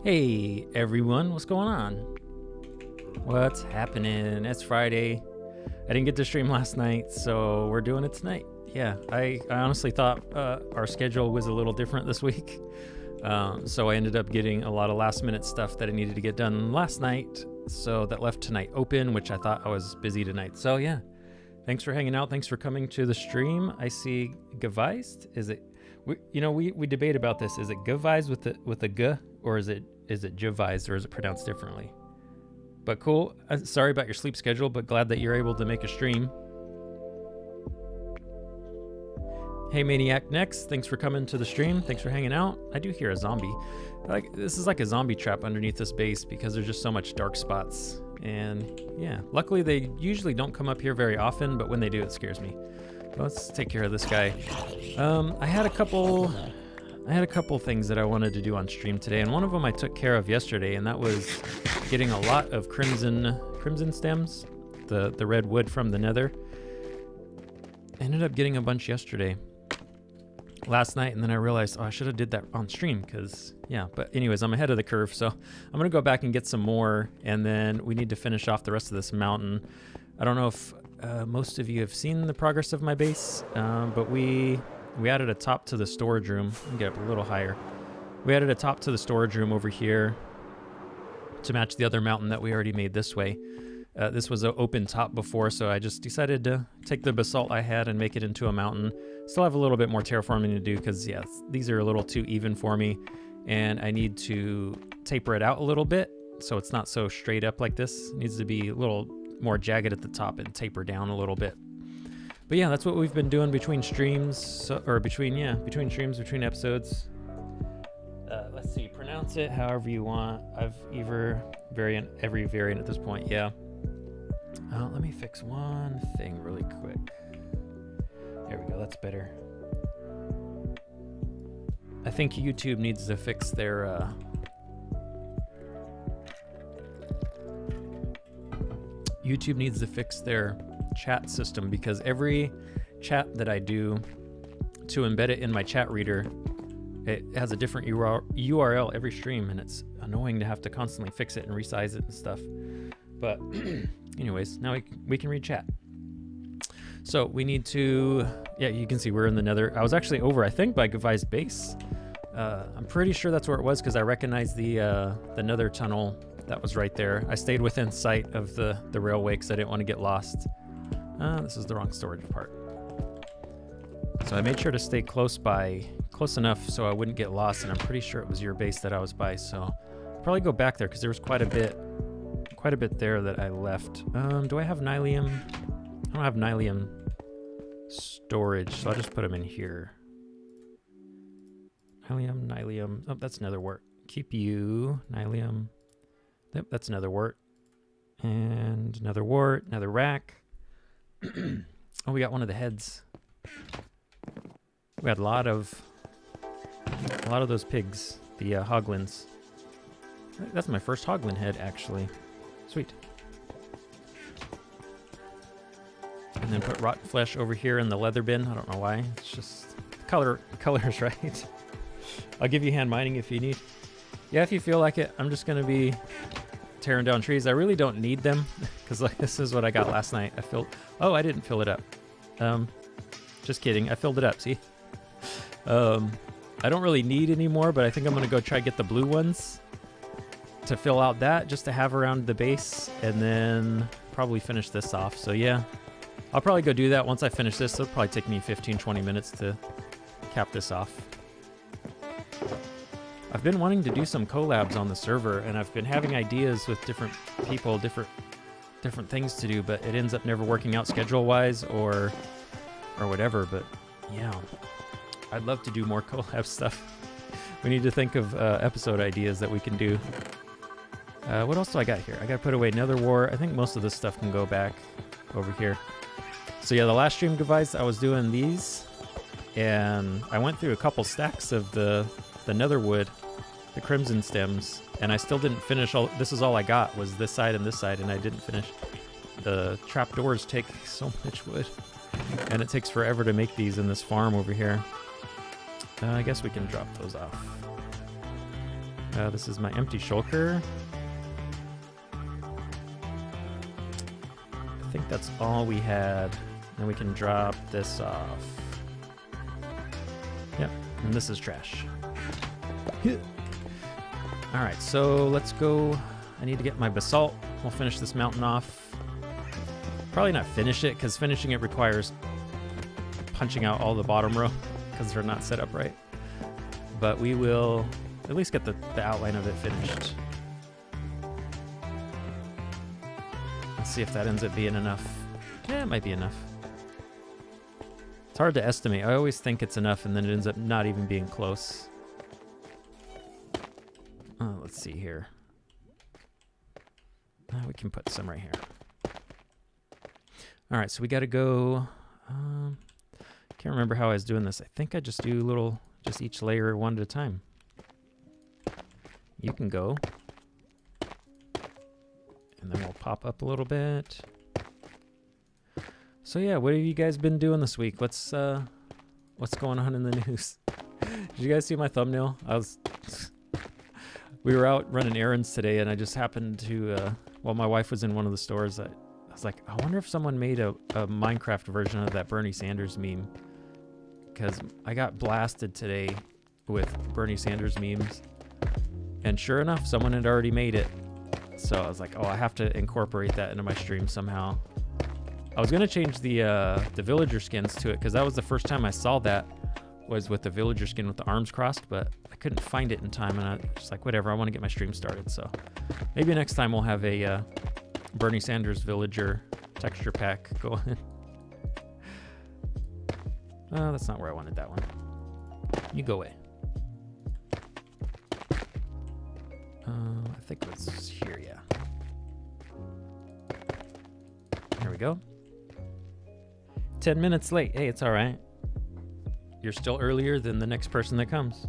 Hey everyone, what's going on? What's happening? It's Friday. I didn't get to stream last night, so we're doing it tonight. Yeah, I honestly thought our schedule was a little different this week. So I ended up getting a lot of last minute stuff that I needed to get done last night. So that left tonight open, which I thought I was busy tonight. So yeah, thanks for hanging out. Thanks for coming to the stream. I see Geweist. Is it, we debate about this. Is it Geweist with a G, or is it Geweist, or is it pronounced differently? But cool. Sorry about your sleep schedule, but glad that you're able to make a stream. Hey Maniac Next, thanks for coming to the stream. Thanks for hanging out. I do hear a zombie. This is like a zombie trap underneath this base because there's just so much dark spots. And yeah, luckily they usually don't come up here very often, but when they do, it scares me. Let's take care of this guy. I had a couple things that I wanted to do on stream today, and one of them I took care of yesterday, and that was getting a lot of crimson stems, the red wood from the nether. I ended up getting a bunch yesterday, last night, and then I realized, oh, I should have did that on stream, because yeah. But anyways, I'm ahead of the curve, so I'm gonna go back and get some more, and then we need to finish off the rest of this mountain. I don't know if most of you have seen the progress of my base, but we added a top to the storage room. Let me get up a little higher. We added a top to the storage room over here to match the other mountain that we already made this way. This was an open top before, so I just decided to take the basalt I had and make it into a mountain. Still have a little bit more terraforming to do because, yeah, these are a little too even for me, and I need to taper it out a little bit so it's not so straight up like this. It needs to be a little more jagged at the top and taper down a little bit. But yeah, that's what we've been doing between streams, between streams, between episodes. Let's see, pronounce it however you want. Every variant at this point, yeah. Let me fix one thing really quick. There we go, that's better. I think YouTube needs to fix their chat system, because every chat that I do to embed it in my chat reader, it has a different URL every stream, and it's annoying to have to constantly fix it and resize it and stuff. But anyways, now we can read chat. So we need to, yeah, you can see we're in the nether. I was actually over, I think, by Geweist base. I'm pretty sure that's where it was because I recognized the nether tunnel that was right there. I stayed within sight of the railway because I didn't want to get lost. This is the wrong storage part. So I made sure to stay close enough so I wouldn't get lost, and I'm pretty sure it was your base that I was by, so I'll probably go back there because there was quite a bit there that I left. Do I have nylium? I don't have nylium storage, so I'll just put them in here. Nylium. Oh, that's nether wart. Keep you, nylium. Yep, that's nether wart. And nether wart, nether rack. Oh, we got one of the heads. We had a lot of those pigs, the hoglins. That's my first hoglin head, actually. Sweet. And then put rotten flesh over here in the leather bin. I don't know why. It's just colors, right? I'll give you hand mining if you need. Yeah, if you feel like it. I'm just gonna be tearing down trees. I really don't need them because like, this is what I got last night. Oh, I didn't fill it up. Just kidding. I filled it up. See? I don't really need any more, but I think I'm going to go try get the blue ones to fill out that just to have around the base, and then probably finish this off. So yeah, I'll probably go do that once I finish this. It'll probably take me 15-20 minutes to cap this off. I've been wanting to do some collabs on the server, and I've been having ideas with different people, different things to do, but it ends up never working out schedule-wise or whatever. But yeah, I'd love to do more collab stuff. We need to think of episode ideas that we can do. What else do I got here? I got to put away Nether War. I think most of this stuff can go back over here. So yeah, the last stream device, I was doing these, and I went through a couple stacks of the Nether wood, the crimson stems, and I still didn't finish all. This is all I got was this side and this side, and I didn't finish. The trapdoors take so much wood, and it takes forever to make these in this farm over here. I guess we can drop those off. This is my empty shulker. I think that's all we had. And we can drop this off. Yep, and this is trash. Alright, so let's go. I need to get my basalt. We'll finish this mountain off. Probably not finish it, because finishing it requires punching out all the bottom row, because they're not set up right. But we will at least get the outline of it finished. Let's see if that ends up being enough. Yeah, it might be enough. It's hard to estimate. I always think it's enough, and then it ends up not even being close. Let's see here. We can put some right here. All right, so we got to go. Can't remember how I was doing this. I think I just do just each layer one at a time. You can go. And then we'll pop up a little bit. So yeah, what have you guys been doing this week? What's going on in the news? Did you guys see my thumbnail? We were out running errands today, and I just happened to, while my wife was in one of the stores, I was like, I wonder if someone made a Minecraft version of that Bernie Sanders meme. Because I got blasted today with Bernie Sanders memes. And sure enough, someone had already made it. So I was like, oh, I have to incorporate that into my stream somehow. I was going to change the villager skins to it, because that was the first time I saw that, was with the villager skin with the arms crossed, but I couldn't find it in time, and I was just like, whatever, I want to get my stream started. So maybe next time we'll have a Bernie Sanders villager texture pack going. That's not where I wanted that one. You go away. I think it's here, yeah. There we go. 10 minutes late. Hey, it's all right. You're still earlier than the next person that comes.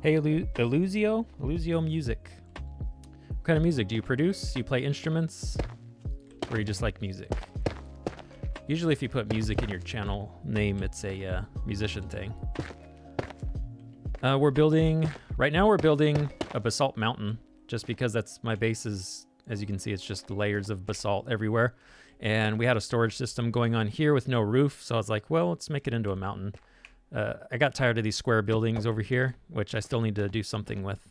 Hey, Illusio Music. What kind of music do you produce? Do you play instruments? Or you just like music? Usually if you put music in your channel name, it's a musician thing. Right now we're building a basalt mountain, just because that's my base is, as you can see, it's just layers of basalt everywhere. And we had a storage system going on here with no roof, so I was like, well, let's make it into a mountain. I got tired of these square buildings over here, which I still need to do something with.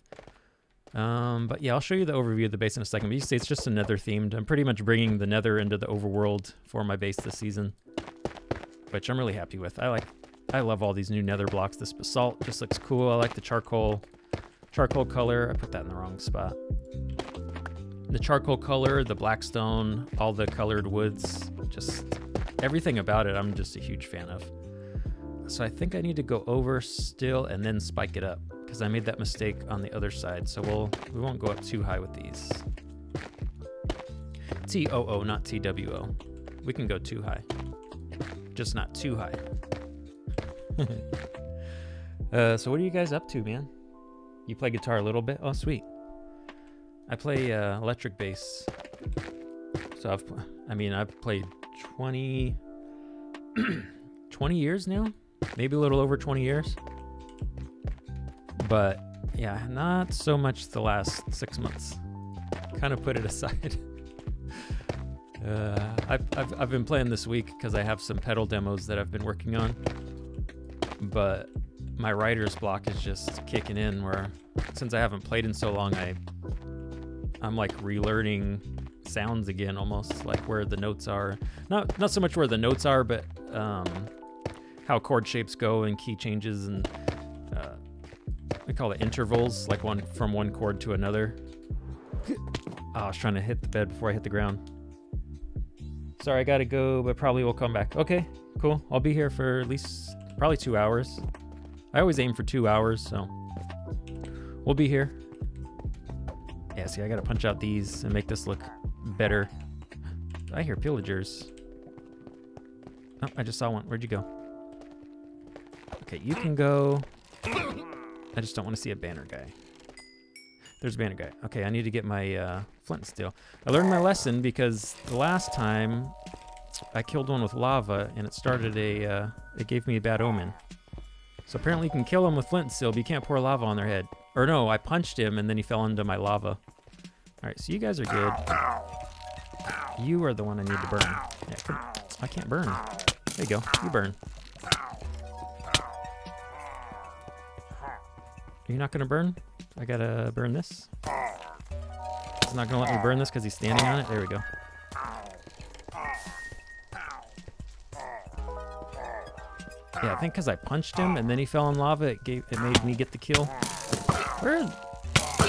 But yeah, I'll show you the overview of the base in a second. But you see, it's just a nether themed. I'm pretty much bringing the nether into the overworld for my base this season, which I'm really happy with. I love all these new nether blocks. This basalt just looks cool. I like the charcoal color. I put that in the wrong spot. The charcoal color, the blackstone, all the colored woods, just everything about it I'm just a huge fan of. So I think I need to go over still and then spike it up, because I made that mistake on the other side. So we won't go up too high with these. T-O-O, not T-W-O. We can go too high, just not too high. So what are you guys up to, man? You play guitar a little bit? Oh, sweet. I play electric bass. So I've played 20 years now, maybe a little over 20 years. But yeah, not so much the last 6 months. kind of put it aside. I've been playing this week because I have some pedal demos that I've been working on, but my writer's block is just kicking in, where since I haven't played in so long, I'm like relearning sounds again, almost like where the notes are. Not so much where the notes are, but how chord shapes go and key changes, and we call it intervals, like from one chord to another. Oh, I was trying to hit the bed before I hit the ground. Sorry, I gotta go, but probably will come back. Okay, cool. I'll be here for at least probably 2 hours. I always aim for 2 hours, so we'll be here. Yeah, see, I gotta punch out these and make this look better. I hear pillagers. Oh, I just saw one. Where'd you go? Okay, you can go. I just don't want to see a banner guy. There's a banner guy. Okay, I need to get my flint and steel. I learned my lesson because the last time I killed one with lava and it started it gave me a bad omen. So apparently you can kill them with flint and steel, but you can't pour lava on their head. Or no, I punched him and then he fell into my lava. All right, so you guys are good. You are the one I need to burn. Yeah, come on. I can't burn. There you go. You burn. Are you not gonna burn? I gotta burn this. He's not gonna let me burn this because he's standing on it. There we go. Yeah, I think because I punched him and then he fell in lava, it made me get the kill. Where?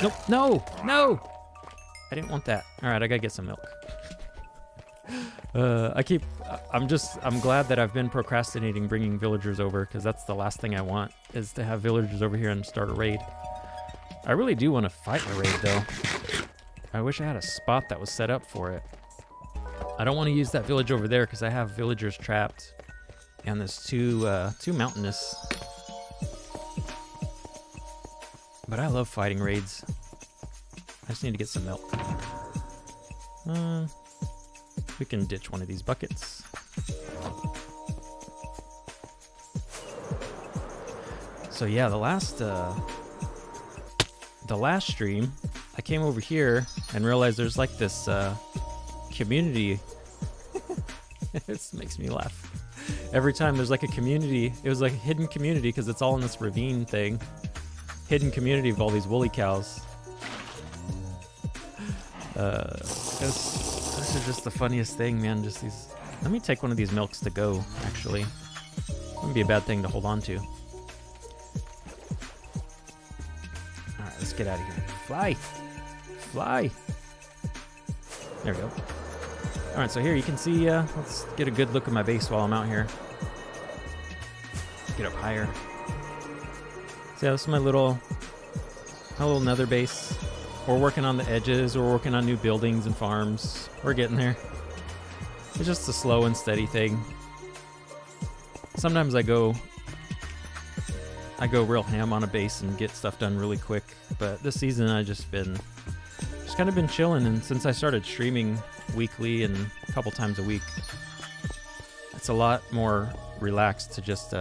Nope. No! No! I didn't want that. All right, I gotta get some milk. I'm glad that I've been procrastinating bringing villagers over, because that's the last thing I want, is to have villagers over here and start a raid. I really do want to fight a raid though. I wish I had a spot that was set up for it. I don't want to use that village over there because I have villagers trapped, and there's too mountainous. But I love fighting raids. I just need to get some milk. We can ditch one of these buckets. So yeah, the last stream, I came over here and realized there's like this community. This makes me laugh. Every time there's like a community, it was like a hidden community because it's all in this ravine thing. Hidden community of all these woolly cows. This is just the funniest thing, man. Just these. Let me take one of these milks to go, actually. Wouldn't be a bad thing to hold on to. Alright, let's get out of here. Fly! Fly! There we go. Alright, so here you can see, let's get a good look at my base while I'm out here. Get up higher. So yeah, this is my little nether base. We're working on the edges, we're working on new buildings and farms. We're getting there. It's just a slow and steady thing. Sometimes I go real ham on a base and get stuff done really quick, but this season I've just kind of been chilling, and since I started streaming weekly and a couple times a week, it's a lot more relaxed to just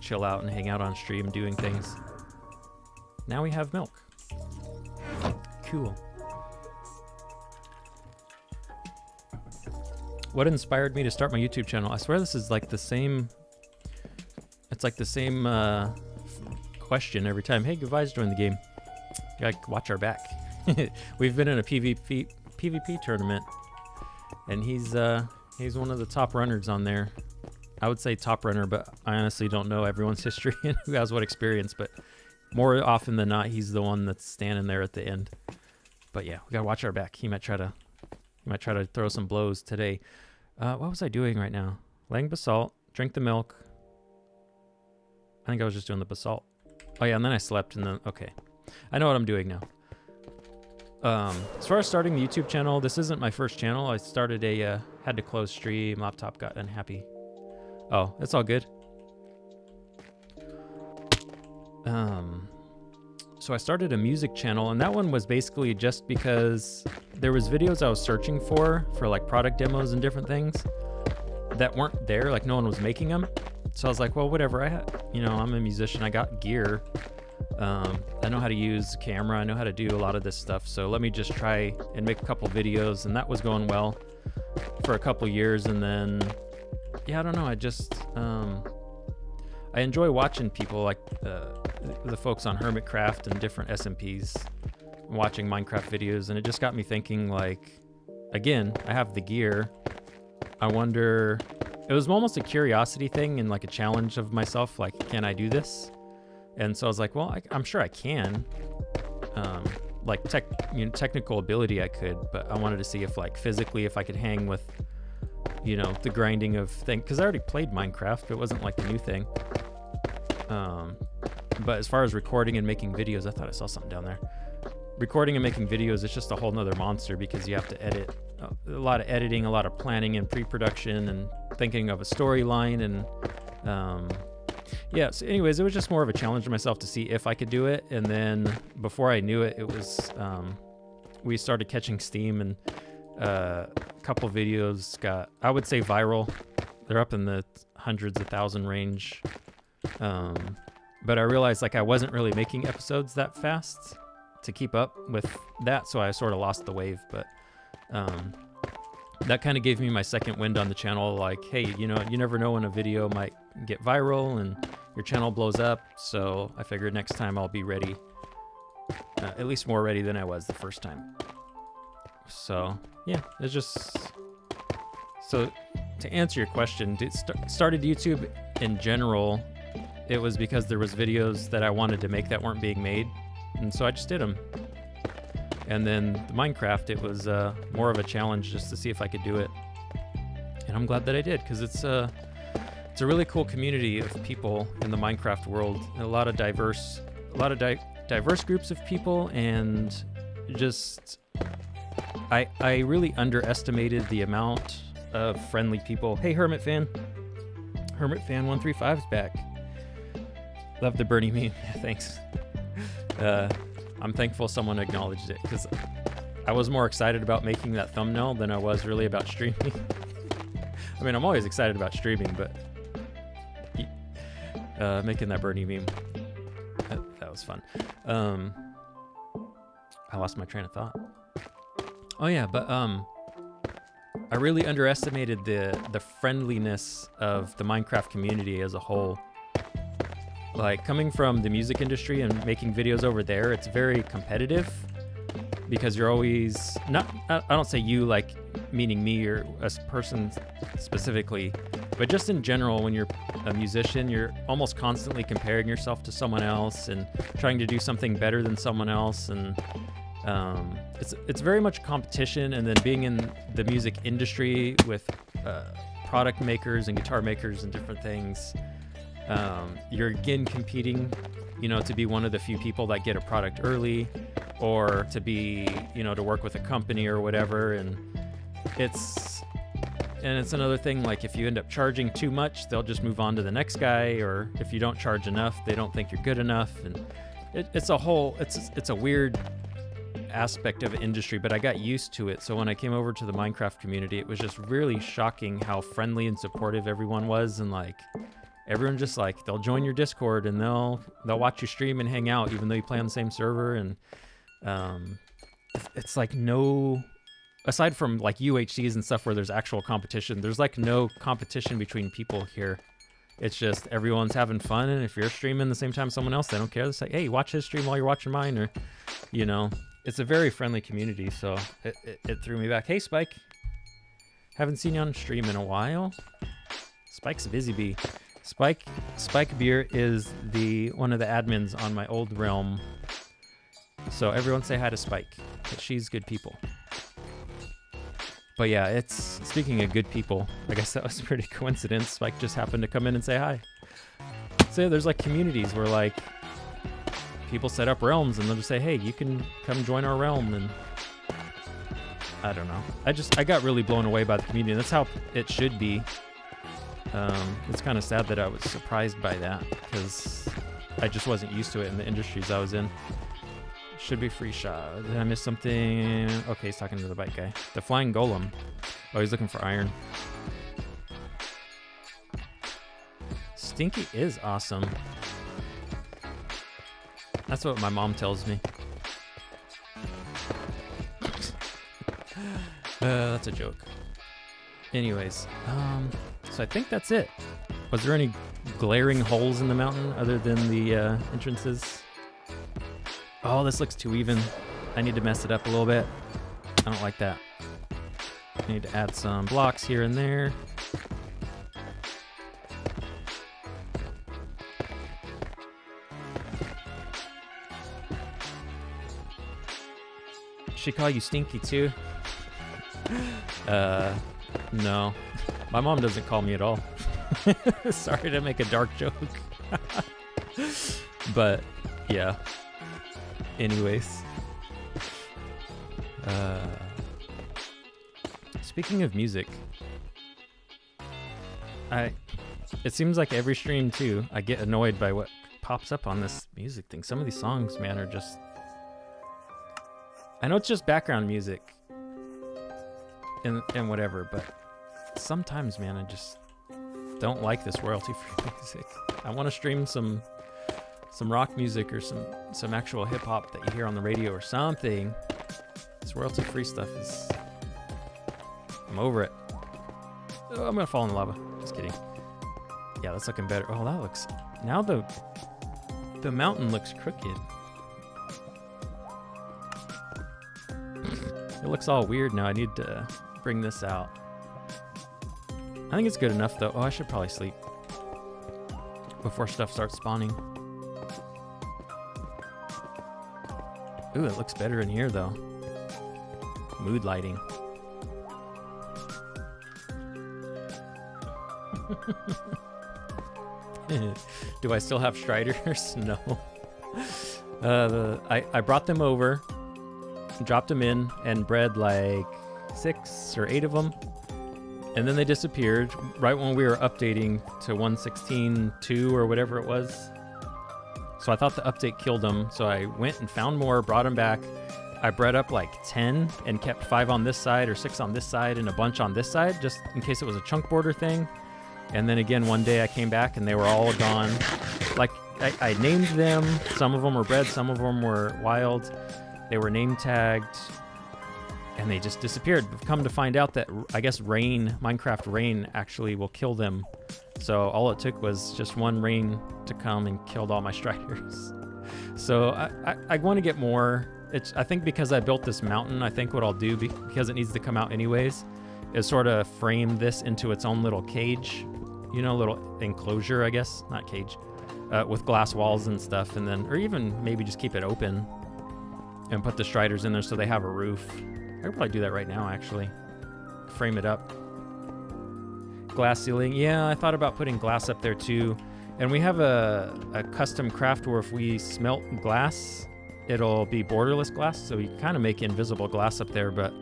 chill out and hang out on stream doing things. Now we have milk. Cool. What inspired me to start my YouTube channel? I swear this is like the same. It's like the same question every time. Hey, Gavai's joined the game. You gotta watch our back. We've been in a PvP tournament, and he's one of the top runners on there. I would say top runner, but I honestly don't know everyone's history and who has what experience, but more often than not, he's the one that's standing there at the end. But yeah, we gotta watch our back. He might try to throw some blows today. What was I doing right now? Laying basalt, drink the milk. I think I was just doing the basalt. Oh yeah, and then I slept, and then, okay. I know what I'm doing now. As far as starting the YouTube channel, this isn't my first channel. I started had to close stream, laptop got unhappy. Oh, it's all good. So I started a music channel, and that one was basically just because there was videos I was searching for like product demos and different things that weren't there, like no one was making them. So I was like, well, whatever. I'm a musician. I got gear. I know how to use camera. I know how to do a lot of this stuff. So let me just try and make a couple videos. And that was going well for a couple years. And then, yeah, I don't know. I enjoy watching people like the folks on Hermitcraft and different SMPs watching Minecraft videos. And it just got me thinking, like, again, I have the gear. I wonder, it was almost a curiosity thing and like a challenge of myself. Like, can I do this? And so I was like, well, I'm sure I can. Like technical ability I could, but I wanted to see if like physically if I could hang with, you know, the grinding of things, because I already played Minecraft. It wasn't like a new thing. But as far as recording and making videos, I thought I saw something down there. Recording and making videos, it's just a whole nother monster because you have to edit, a lot of editing, a lot of planning and pre-production and thinking of a storyline and yeah, so anyways, it was just more of a challenge to myself to see if I could do it. And then before I knew it, it was, we started catching steam and a couple videos got, I would say, viral. They're up in the hundreds of thousand range. But I realized like I wasn't really making episodes that fast to keep up with that. So I sort of lost the wave, but that kind of gave me my second wind on the channel. Like, hey, you know, you never know when a video might get viral and your channel blows up. So I figured next time I'll be ready, at least more ready than I was the first time. So yeah, it's just, so to answer your question, started YouTube in general, it was because there was videos that I wanted to make that weren't being made. And so I just did them. And then the Minecraft, it was more of a challenge just to see if I could do it. And I'm glad that I did, because it's a really cool community of people in the Minecraft world. A lot of diverse groups of people, and just I really underestimated the amount of friendly people. Hey, Hermit Fan 135 is back. Love the Bernie meme. Yeah, thanks. I'm thankful someone acknowledged it, because I was more excited about making that thumbnail than I was really about streaming. I mean, I'm always excited about streaming, but making that Bernie meme, that was fun. I lost my train of thought. Oh yeah, but I really underestimated the friendliness of the Minecraft community as a whole. Like, coming from the music industry and making videos over there, it's very competitive because you're always not, I don't say you like meaning me or a person specifically, but just in general, when you're a musician, you're almost constantly comparing yourself to someone else and trying to do something better than someone else. And it's very much competition. And then being in the music industry with product makers and guitar makers and different things, you're again competing, you know, to be one of the few people that get a product early, or to be, you know, to work with a company or whatever. And it's another thing, like if you end up charging too much, they'll just move on to the next guy, or if you don't charge enough, they don't think you're good enough. And it's a weird aspect of industry, but I got used to it. So when I came over to the Minecraft community, it was just really shocking how friendly and supportive everyone was. And like, everyone just like, they'll join your Discord and they'll watch you stream and hang out even though you play on the same server. And it's like, no, aside from like UHCs and stuff where there's actual competition, there's like no competition between people here. It's just everyone's having fun, and if you're streaming the same time as someone else, they don't care. They say, hey, watch his stream while you're watching mine, or, you know, it's a very friendly community. So it threw me back. Hey, Spike, haven't seen you on stream in a while. Spike's a busy bee. Spike Beer is one of the admins on my old realm. So everyone say hi to Spike. She's good people. But yeah, speaking of good people, I guess that was a pretty coincidence. Spike just happened to come in and say hi. So yeah, there's like communities where like people set up realms and they'll just say, hey, you can come join our realm. And I don't know. I got really blown away by the community. That's how it should be. It's kind of sad that I was surprised by that, because I just wasn't used to it in the industries I was in. Should be free shot. Did I miss something? Okay, he's talking to the bike guy. The flying golem. Oh, he's looking for iron. Stinky is awesome. That's what my mom tells me. That's a joke. Anyways, so I think that's it. Was there any glaring holes in the mountain other than the entrances? Oh, this looks too even. I need to mess it up a little bit. I don't like that. I need to add some blocks here and there. She call you Stinky too? No. My mom doesn't call me at all. Sorry to make a dark joke. But, yeah. Anyways. Speaking of music, it seems like every stream too, I get annoyed by what pops up on this music thing. Some of these songs, man, are just... I know it's just background music and whatever, but sometimes, man, I just don't like this royalty-free music. I want to stream some rock music or some actual hip-hop that you hear on the radio or something. This royalty-free stuff is... I'm over it. Oh, I'm gonna fall in the lava. Just kidding. Yeah, that's looking better. Oh, that looks... Now the mountain looks crooked. It looks all weird now. I need to bring this out. I think it's good enough though. Oh, I should probably sleep before stuff starts spawning. Ooh, it looks better in here though. Mood lighting. Do I still have Striders? No. I brought them over, dropped them in, and bred like 6 or 8 of them. And then they disappeared right when we were updating to 1.16.2 or whatever it was. So I thought the update killed them. So I went and found more, brought them back. I bred up like 10 and kept 5 on this side or 6 on this side and a bunch on this side, just in case it was a chunk border thing. And then again, one day I came back and they were all gone. Like I named them. Some of them were bred, some of them were wild. They were name tagged and they just disappeared. We've come to find out that I guess rain, Minecraft rain, actually will kill them. So all it took was just one rain to come and killed all my Striders. So I want to get more. I think because I built this mountain, I think what I'll do, because it needs to come out anyways, is sort of frame this into its own little cage, you know, little enclosure, I guess, not cage, with glass walls and stuff, and then, or even maybe just keep it open and put the Striders in there so they have a roof. I could probably do that right now, actually. Frame it up. Glass ceiling. Yeah, I thought about putting glass up there too. And we have a custom craft where if we smelt glass, it'll be borderless glass, so you kind of make invisible glass up there, but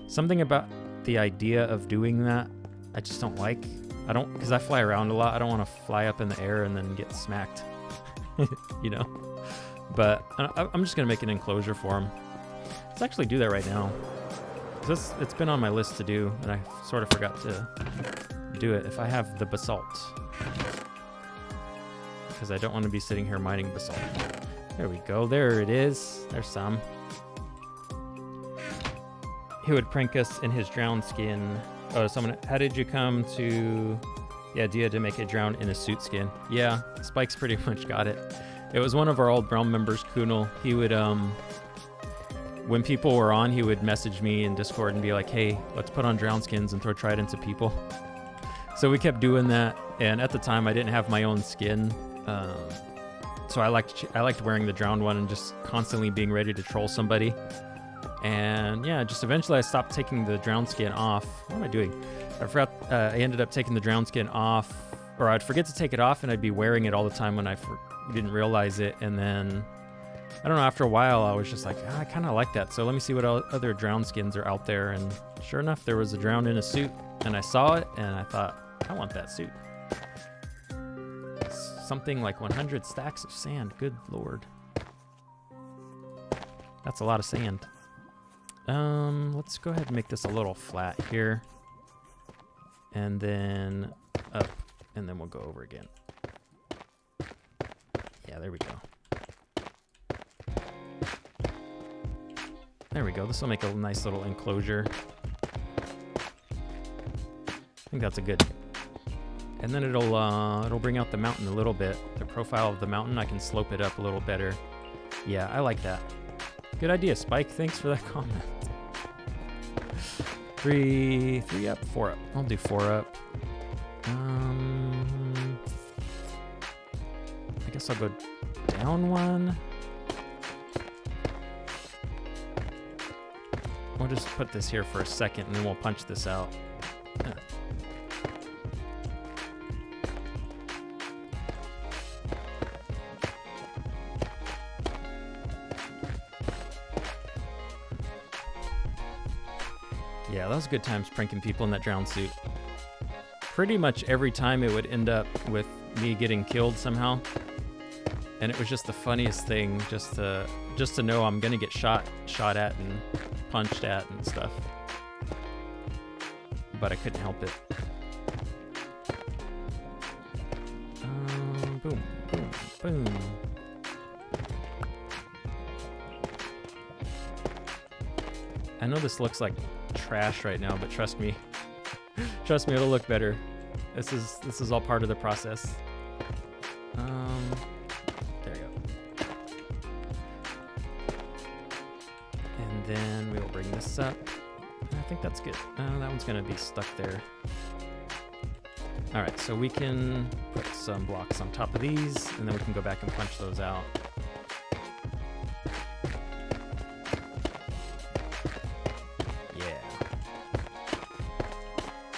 something about the idea of doing that, I just don't like. Because I fly around a lot, I don't want to fly up in the air and then get smacked, you know? But I'm just going to make an enclosure for them. Let's actually do that right now. It's been on my list to do, and I sort of forgot to do it. If I have the basalt, because I don't want to be sitting here mining basalt. There we go. There it is. There's some. He would prank us in his drowned skin. Oh, someone. How did you come to the idea to make it drown in a suit skin? Yeah, Spike's pretty much got it. It was one of our old realm members, Kunal. He would, when people were on, he would message me in Discord and be like, hey, let's put on drowned skins and throw tridents at people. So we kept doing that. And at the time, I didn't have my own skin. So I liked wearing the drowned one and just constantly being ready to troll somebody. And yeah, just eventually I stopped taking the drowned skin off. What am I doing? I forgot. I ended up taking the drowned skin off, or I'd forget to take it off and I'd be wearing it all the time when I didn't realize it. And then, I don't know, after a while I was just like, I kind of like that. So let me see what other drowned skins are out there. And sure enough, there was a drowned in a suit and I saw it and I thought, I want that suit. Something like 100 stacks of sand. Good lord. That's a lot of sand. Let's go ahead and make this a little flat here. And then up. And then we'll go over again. Yeah, there we go. There we go. This will make a nice little enclosure. I think that's a good. And then it'll bring out the mountain a little bit. The profile of the mountain, I can slope it up a little better. Yeah, I like that. Good idea, Spike. Thanks for that comment. 3 up, 4 up. I'll do 4 up. I guess I'll go down 1. We'll just put this here for a second and then we'll punch this out. Yeah, that was good times pranking people in that drown suit. Pretty much every time it would end up with me getting killed somehow. And it was just the funniest thing just to know I'm gonna get shot at and punched at and stuff. But I couldn't help it. Boom, boom, boom. I know this looks like trash right now, but trust me, it'll look better. This is all part of the process. There you go. And then we'll bring this up. I think that's good. That one's gonna be stuck there. All right, so we can put some blocks on top of these, and then we can go back and punch those out.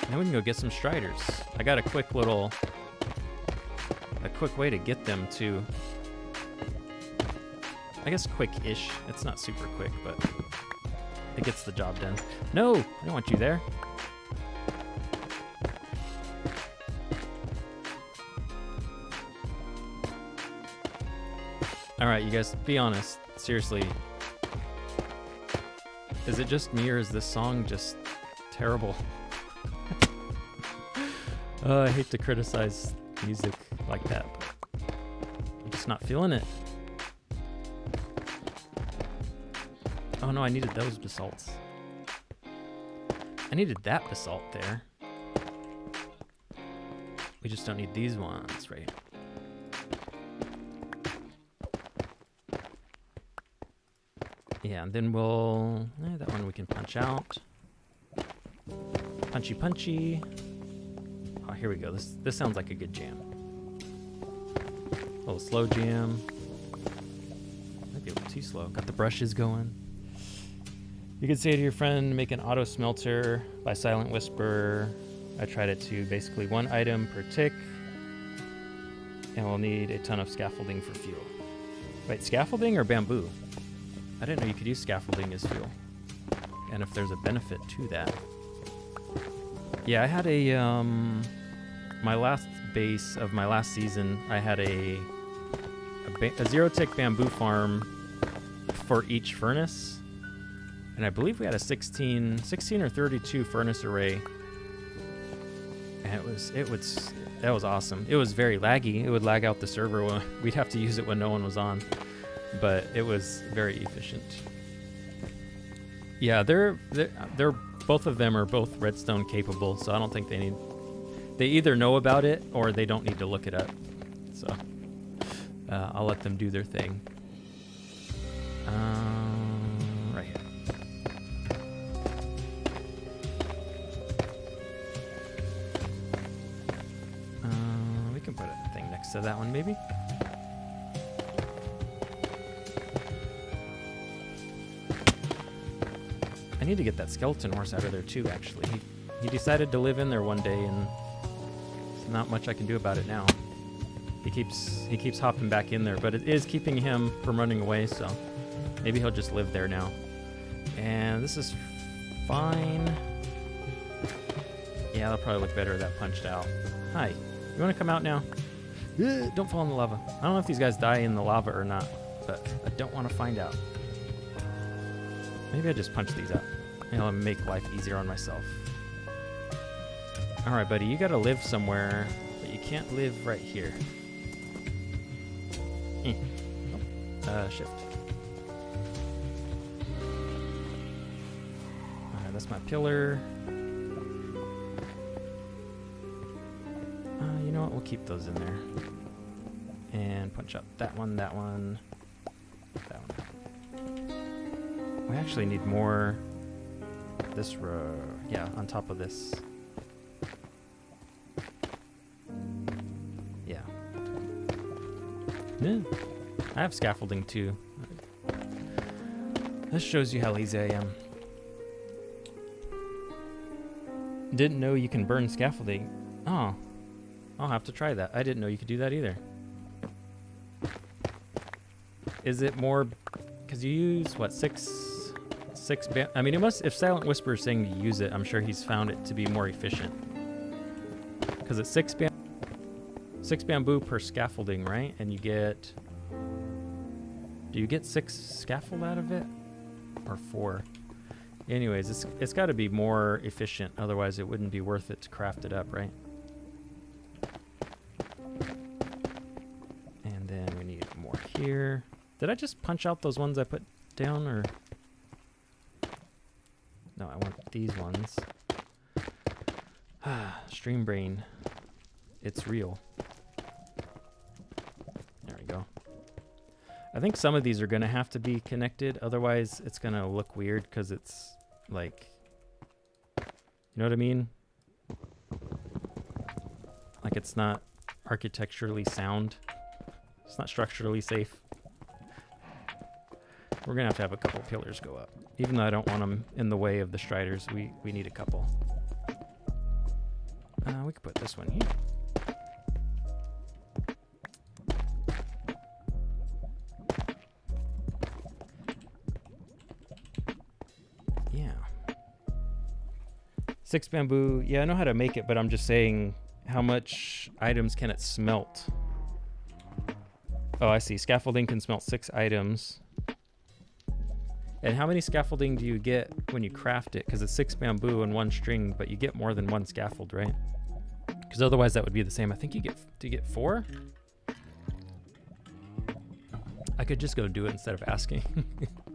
Now we can go get some striders. I got a quick way to get them to, I guess quick-ish. It's not super quick, but it gets the job done. No, I don't want you there. All right, you guys, be honest. Seriously. Is it just me or is this song just terrible? I hate to criticize music like that, but I'm just not feeling it. Oh no, I needed those basalts. I needed that basalt there. We just don't need these ones, right? Yeah, and then that one we can punch out. Punchy, punchy. Oh, here we go. This sounds like a good jam. A little slow jam. Might be a little too slow. Got the brushes going. You could say to your friend, make an auto smelter by Silent Whisper. I tried it to basically 1 item per tick. And we'll need a ton of scaffolding for fuel. Wait, scaffolding or bamboo? I didn't know you could use scaffolding as fuel. And if there's a benefit to that. Yeah, I had my last base of my last season, I had a 0-tick bamboo farm for each furnace. And I believe we had a 16 or 32 furnace array. And that was awesome. It was very laggy. It would lag out the server. We'd have to use it when no one was on. But it was very efficient. Yeah, they're both of them are both redstone capable, so I don't think they either know about it or they don't need to look it up. So I'll let them do their thing. Right here. We can put a thing next to that one, maybe. I need to get that skeleton horse out of there too, actually. He decided to live in there one day, and there's not much I can do about it now. He keeps hopping back in there, but it is keeping him from running away, so maybe he'll just live there now. And this is fine. Yeah, that'll probably look better with that punched out. Hi, you want to come out now? Don't fall in the lava. I don't know if these guys die in the lava or not, but I don't want to find out. Maybe I just punch these out. I'll make life easier on myself. All right, buddy, you gotta live somewhere, but you can't live right here. Shift. that's my pillar. You know what? We'll keep those in there. And punch up that one, that one, that one. We actually need more this row. Yeah, on top of this. Yeah. Yeah. I have scaffolding too. This shows you how lazy I am. Didn't know you can burn scaffolding. Oh, I'll have to try that. I didn't know you could do that either. Is it more, because you use what, six I mean, it must, if Silent Whisper is saying to use it, I'm sure he's found it to be more efficient. Because it's six bamboo per scaffolding, right? And you get, do you get 6 scaffold out of it? Or 4? Anyways, it's got to be more efficient, otherwise it wouldn't be worth it to craft it up, right? And then we need more here. Did I just punch out those ones I put down, or? No, I want these ones. Stream brain. It's real. There we go. I think some of these are going to have to be connected, otherwise it's going to look weird because it's like, you know what I mean? Like it's not architecturally sound. It's not structurally safe. We're going to have a couple pillars go up. Even though I don't want them in the way of the striders, we need a couple. We could put this one here. Yeah. 6 bamboo. Yeah, I know how to make it, but I'm just saying how much items can it smelt? Oh, I see. Scaffolding can smelt 6 items. And how many scaffolding do you get when you craft it? Because it's 6 bamboo and 1 string, but you get more than 1 scaffold, right? Because otherwise that would be the same. I think you get 4? I could just go do it instead of asking.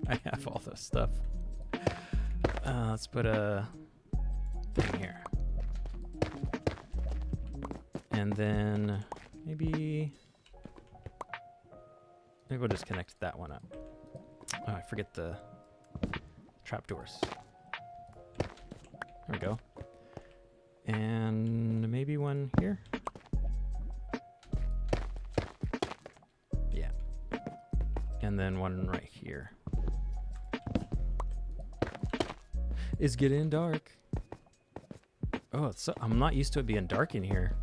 I have all this stuff. Let's put a thing here. And then maybe we'll just connect that one up. Oh, I forget the trapdoors. There we go. And maybe one here. Yeah. And then one right here. It's getting dark. Oh, it's so, I'm not used to it being dark in here.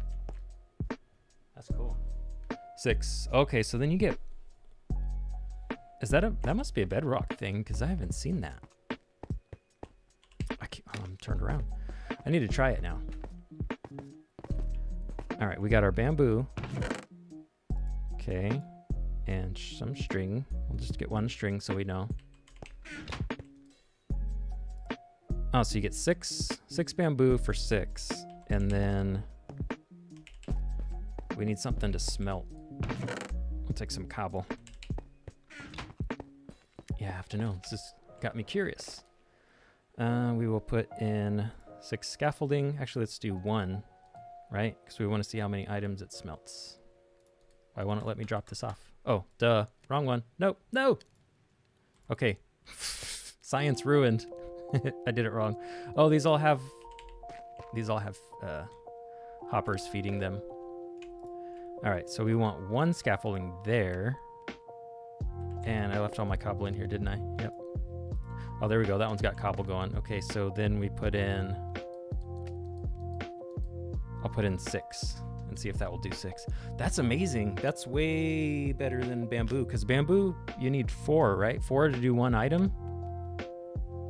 That's cool. 6. Okay, so then you get... Is that that must be a bedrock thing, because I haven't seen that. I'm turned around. I need to try it now. All right, we got our bamboo. Okay, and some string. We'll just get 1 string so we know. Oh, so you get 6 bamboo for 6, and then we need something to smelt. We'll take some cobble. Yeah, I have to know. This just got me curious. We will put in 6 scaffolding. Actually, let's do 1, right? Because we want to see how many items it smelts. Why won't it let me drop this off? Oh, duh. Wrong one. Nope. No. Okay. Science ruined. I did it wrong. Oh, these all have hoppers feeding them. All right, so we want 1 scaffolding there. And I left all my cobble in here, didn't I? Yep. Oh, there we go. That one's got cobble going. Okay, so then we put in... I'll put in 6 and see if that will do 6. That's amazing. That's way better than bamboo, because bamboo, you need 4, right? 4 to do 1 item.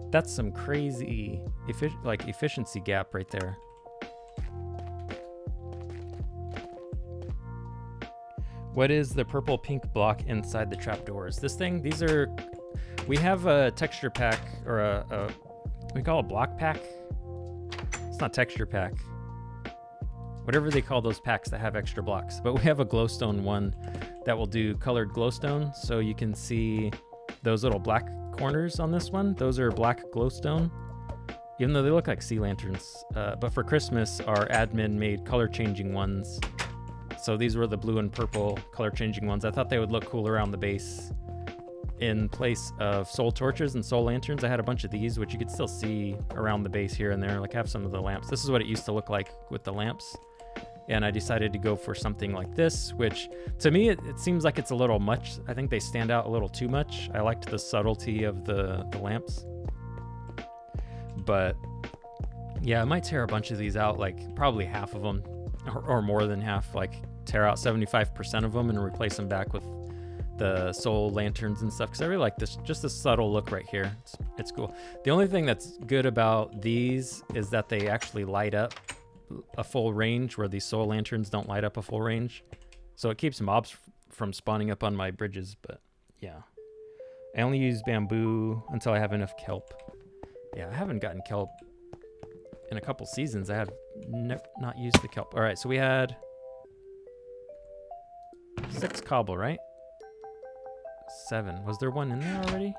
That's some crazy efficiency gap right there. What is the purple pink block inside the trapdoors? This thing, we have a texture pack, or we call it block pack. It's not texture pack. Whatever they call those packs that have extra blocks. But we have a glowstone one that will do colored glowstone. So you can see those little black corners on this one. Those are black glowstone. even though they look like sea lanterns. But for Christmas, our admin made color changing ones. So these were the blue and purple color changing ones. I thought they would look cool around the base. In place of soul torches and soul lanterns, I had a bunch of these, which you could still see around the base here and there. Like, I have some of the lamps. This is what it used to look like with the lamps. And I decided to go for something like this, which to me, it seems like it's a little much. I think they stand out a little too much. I liked the subtlety of the lamps. But yeah, I might tear a bunch of these out, like probably half of them or more than half, like tear out 75% of them and replace them back with the soul lanterns and stuff, because I really like this, just the subtle look right here. It's cool. The only thing that's good about these is that they actually light up a full range, where these soul lanterns don't light up a full range. So it keeps mobs from spawning up on my bridges. But yeah, I only use bamboo until I have enough kelp. Yeah, I haven't gotten kelp in a couple seasons. I have not used the kelp. All right, so we had 6 cobble, right? 7. Was there one in there already?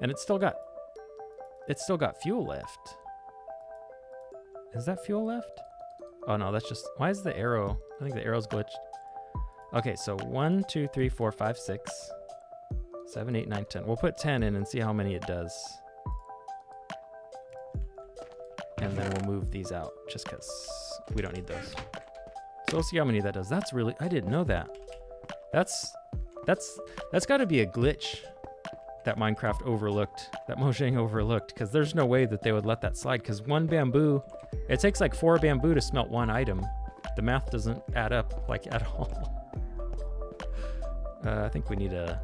And it's still got fuel left. Is that fuel left? Oh no, that's just, why is the arrow? I think the arrow's glitched. Okay, so 1, 2, 3, 4, 5, 6, 7, 8, 9, 10. We'll put 10 in and see how many it does. And then we'll move these out just because we don't need those. So we'll see how many that does. That's really, I didn't know that. That's got to be a glitch that Minecraft overlooked, that Mojang overlooked, because there's no way that they would let that slide, because one bamboo, it takes like 4 bamboo to smelt 1 item. The math doesn't add up like at all. I think we need a,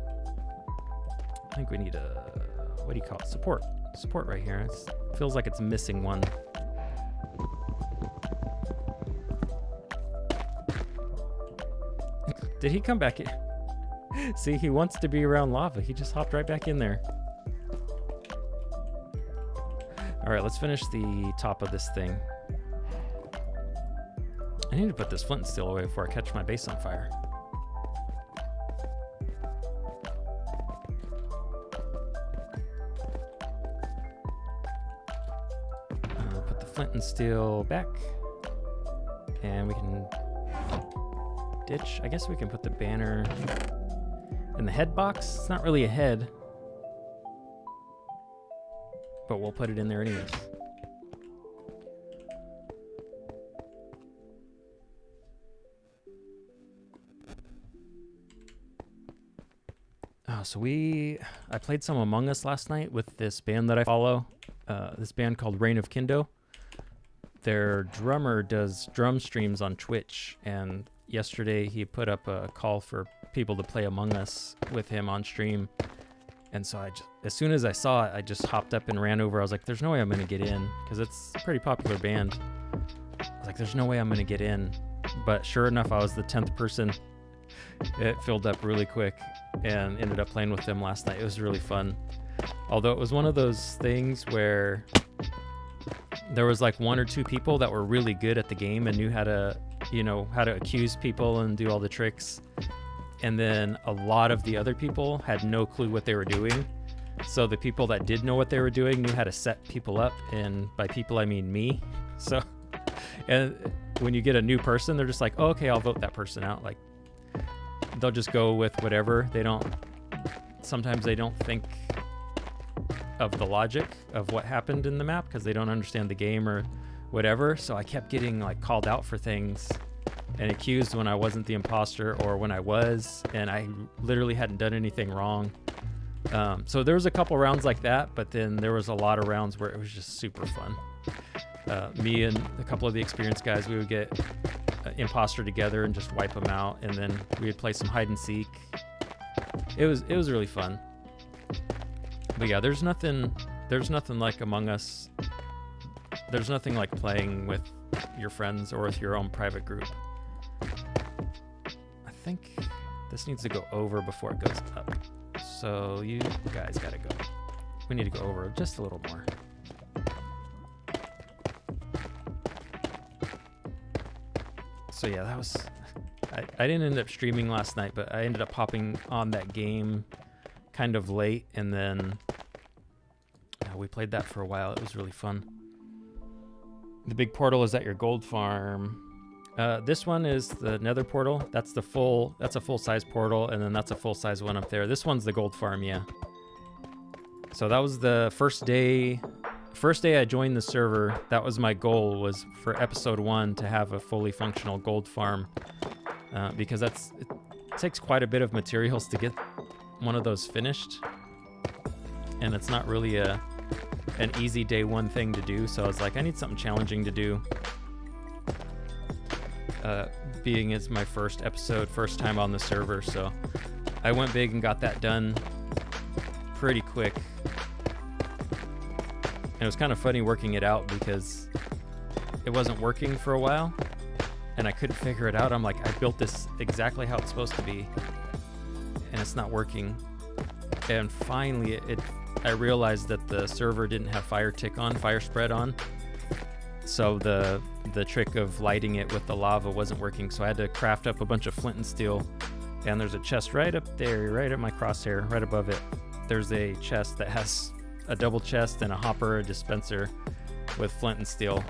what do you call it? Support right here. It feels like it's missing one. Did he come back in? See, he wants to be around lava. He just hopped right back in there. All right, let's finish the top of this thing. I need to put this flint and steel away before I catch my base on fire. Put the flint and steel back. And we can ditch. I guess we can put the banner in the head box. It's not really a head, but we'll put it in there anyways. Oh, so I played some Among Us last night with this band that I follow, this band called Reign of Kindo. Their drummer does drum streams on Twitch, and yesterday he put up a call for people to play Among Us with him on stream. And so as soon as I saw it, I just hopped up and ran over. I was like, there's no way I'm going to get in, because it's a pretty popular band. I was like, there's no way I'm going to get in. But sure enough, I was the 10th person. It filled up really quick and ended up playing with them last night. It was really fun. Although it was one of those things where there was like 1 or 2 people that were really good at the game and knew how to accuse people and do all the tricks. And then a lot of the other people had no clue what they were doing. So the people that did know what they were doing knew how to set people up. And by people, I mean me. So, and when you get a new person, they're just like, oh, okay, I'll vote that person out. Like, they'll just go with whatever. Sometimes they don't think of the logic of what happened in the map because they don't understand the game or whatever. So I kept getting like called out for things and accused when I wasn't the imposter or when I was, and I literally hadn't done anything wrong. So there was a couple rounds like that, but then there was a lot of rounds where it was just super fun. Me and a couple of the experienced guys, we would get imposter together and just wipe them out, and then we would play some hide and seek. It was really fun. But yeah, there's nothing like Among Us. There's nothing like playing with your friends or with your own private group. I think this needs to go over before it goes up. So you guys gotta go. We need to go over just a little more. So yeah, that was... I didn't end up streaming last night, but I ended up hopping on that game kind of late, and then Yeah, we played that for a while. It was really fun. The big portal is at your gold farm. This one is the nether portal. That's a full-size portal, and then that's a full-size one up there. This one's the gold farm, yeah. So that was the first day I joined the server. That was my goal, was for episode 1 to have a fully functional gold farm, because it takes quite a bit of materials to get one of those finished, and it's not really an easy day 1 thing to do. So I was like, I need something challenging to do. Being it's my first time on the server, so I went big and got that done pretty quick. And it was kind of funny working it out because it wasn't working for a while and I couldn't figure it out. I'm like, I built this exactly how it's supposed to be and it's not working. And finally I realized that the server didn't have fire spread on. So the trick of lighting it with the lava wasn't working. So I had to craft up a bunch of flint and steel, and there's a chest right up there, right at my crosshair, right above it. There's a chest that has a double chest and a hopper, a dispenser with flint and steel.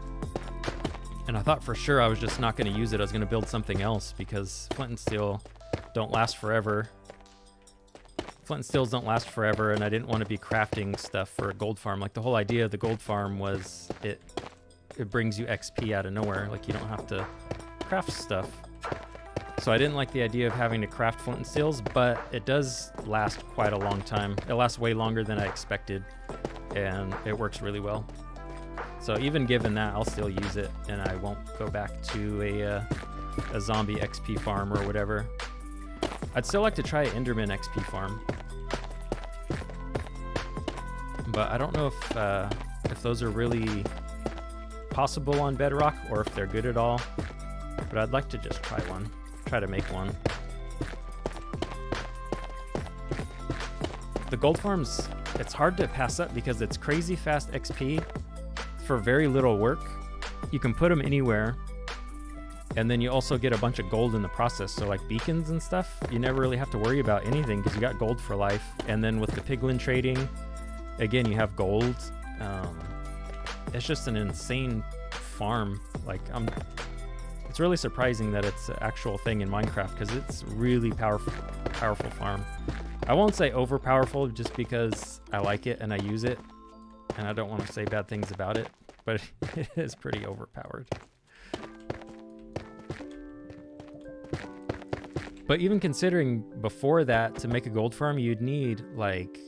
And I thought for sure I was just not going to use it. I was going to build something else because flint and steel don't last forever. Flint and steels don't last forever, and I didn't want to be crafting stuff for a gold farm. Like, the whole idea of the gold farm was it brings you XP out of nowhere. Like, you don't have to craft stuff. So I didn't like the idea of having to craft flint and steels, but it does last quite a long time. It lasts way longer than I expected, and it works really well. So even given that, I'll still use it, and I won't go back to a zombie XP farm or whatever. I'd still like to try an Enderman XP farm, but I don't know if those are really possible on Bedrock or if they're good at all. But I'd like to just try to make one. The gold farms, it's hard to pass up because it's crazy fast XP for very little work. You can put them anywhere, and then you also get a bunch of gold in the process. So like beacons and stuff, you never really have to worry about anything because you got gold for life. And then with the piglin trading, again, you have gold. It's just an insane farm. Like, it's really surprising that it's an actual thing in Minecraft because it's really powerful farm. I won't say overpowerful just because I like it and I use it, and I don't want to say bad things about it, but it is pretty overpowered. But even considering before that, to make a gold farm, you'd need like,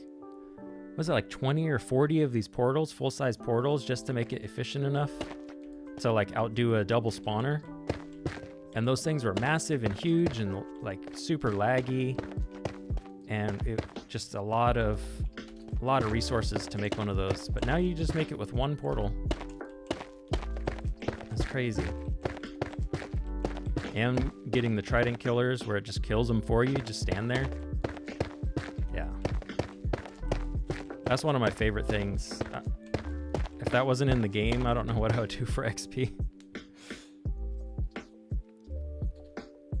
was it like 20 or 40 of these portals, full-size portals, just to make it efficient enough to like outdo a double spawner. And those things were massive and huge and like super laggy, and it just a lot of resources to make one of those. But now you just make it with one portal. That's crazy. And getting the trident killers where it just kills them for you, just stand there. Yeah. That's one of my favorite things. If that wasn't in the game, I don't know what I would do for XP.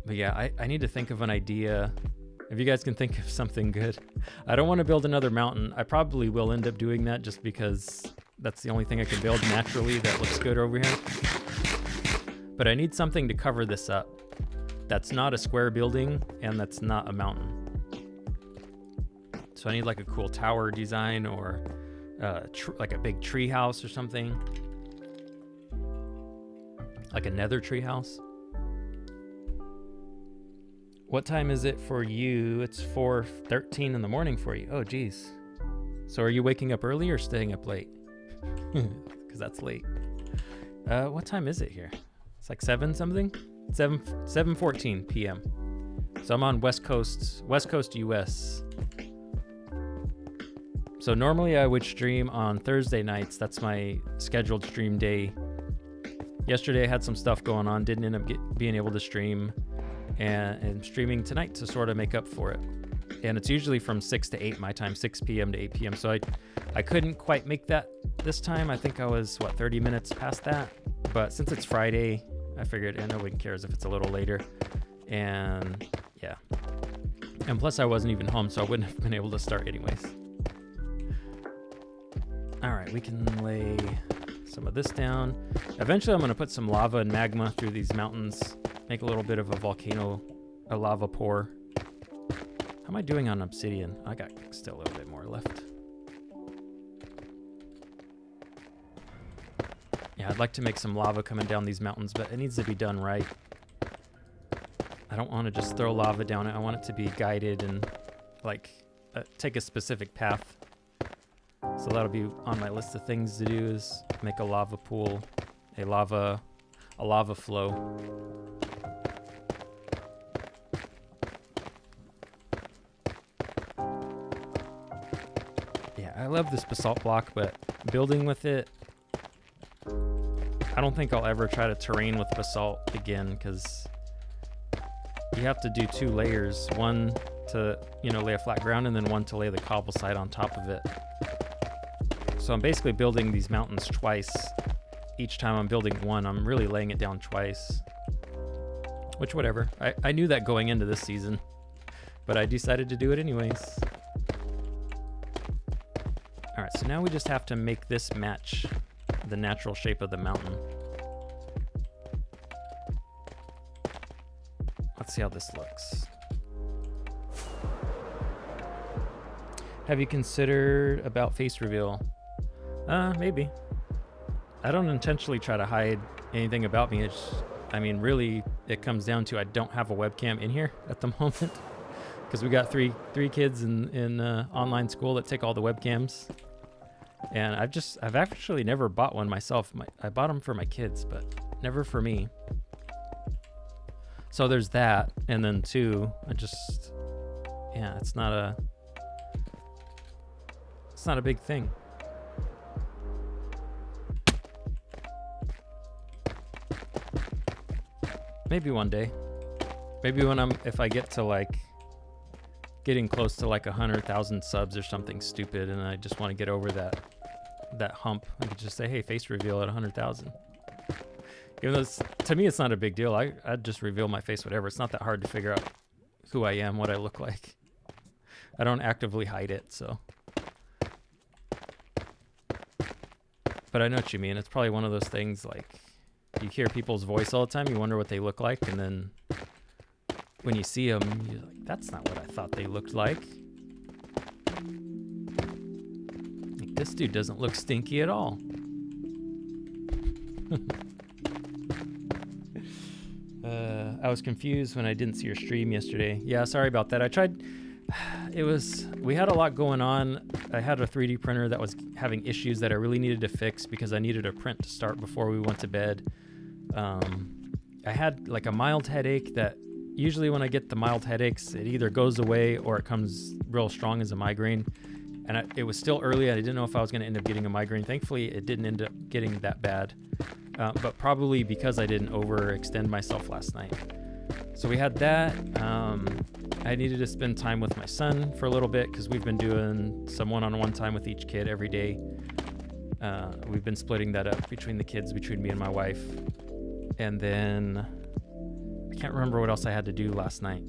But yeah, I need to think of an idea. If you guys can think of something good. I don't want to build another mountain. I probably will end up doing that just because that's the only thing I can build naturally that looks good over here. But I need something to cover this up. That's not a square building and that's not a mountain. So I need like a cool tower design or like a big tree house or something. Like a nether tree house. What time is it for you? It's 4:13 in the morning for you. Oh, geez. So are you waking up early or staying up late? Because that's late. What time is it here? It's like 7 something? 7:14 p.m. So I'm on West Coast US. So normally I would stream on Thursday nights. That's my scheduled stream day. Yesterday I had some stuff going on, didn't end up being able to stream, and I'm streaming tonight to sort of make up for it. And it's usually from 6 to 8 my time, 6 p.m. to 8 p.m. So I couldn't quite make that this time. I think I was, 30 minutes past that? But since it's Friday, I figured, and nobody cares if it's a little later. And yeah. And plus I wasn't even home, so I wouldn't have been able to start anyways. All right, we can lay some of this down. Eventually I'm gonna put some lava and magma through these mountains, make a little bit of a volcano, a lava pour. How am I doing on obsidian? I got still a little bit more left. Yeah, I'd like to make some lava coming down these mountains, but it needs to be done right. I don't want to just throw lava down it. I want it to be guided and like take a specific path. So that'll be on my list of things to do, is make a lava pool, a lava flow. Yeah, I love this basalt block, but building with it, I don't think I'll ever try to terrain with basalt again, because you have to do 2 layers, one to, you know, lay a flat ground, and then one to lay the cobble side on top of it. So I'm basically building these mountains twice. Each time I'm building one, I'm really laying it down twice. Which, whatever. I knew that going into this season, but I decided to do it anyways. All right, so now we just have to make this match the natural shape of the mountain. Let's see how this looks. Have you considered about face reveal? Maybe. I don't intentionally try to hide anything about me. I mean, really, it comes down to I don't have a webcam in here at the moment, because we got three kids in online school that take all the webcams, and I've actually never bought one myself. I bought them for my kids, but never for me. So there's that, and then 2, yeah, it's not a big thing. Maybe one day. Maybe if I get to like getting close to like 100,000 subs or something stupid, and I just want to get over that hump, I could just say, hey, face reveal at 100,000. Even though to me it's not a big deal. I'd just reveal my face, whatever. It's not that hard to figure out who I am, what I look like. I don't actively hide it, so. But I know what you mean. It's probably one of those things like, you hear people's voice all the time, you wonder what they look like, and then when you see them, you're like, that's not what I thought they looked like. This dude doesn't look stinky at all. I was confused when I didn't see your stream yesterday. Yeah, sorry about that. I tried. We had a lot going on. I had a 3D printer that was having issues that I really needed to fix because I needed a print to start before we went to bed. I had like a mild headache that usually when I get the mild headaches, it either goes away or it comes real strong as a migraine. And it was still early. I didn't know if I was going to end up getting a migraine. Thankfully, it didn't end up getting that bad. But probably because I didn't overextend myself last night. So we had that. I needed to spend time with my son for a little bit because we've been doing some one-on-one time with each kid every day. We've been splitting that up between the kids, between me and my wife. And then I can't remember what else I had to do last night.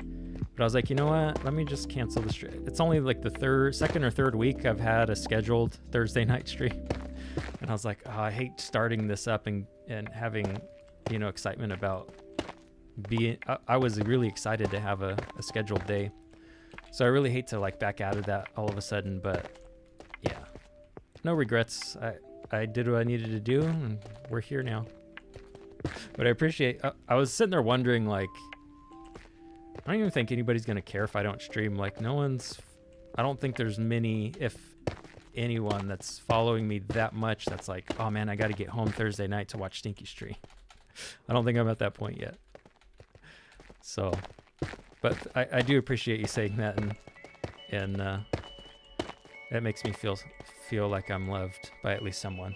But I was like, you know what? Let me just cancel the stream. It's only like the second or third week I've had a scheduled Thursday night stream. And I was like, oh, I hate starting this up and having, excitement about being. I was really excited to have a scheduled day. So I really hate to like back out of that all of a sudden. But yeah, no regrets. I did what I needed to do, and we're here now. But I appreciate. I was sitting there wondering, like, I don't even think anybody's gonna care if I don't stream. Like, I don't think there's many, if anyone, that's following me that much that's like, oh man, I got to get home Thursday night to watch Stinky stream. I don't think I'm at that point yet. So, but I do appreciate you saying that, and it makes me feel like I'm loved by at least someone.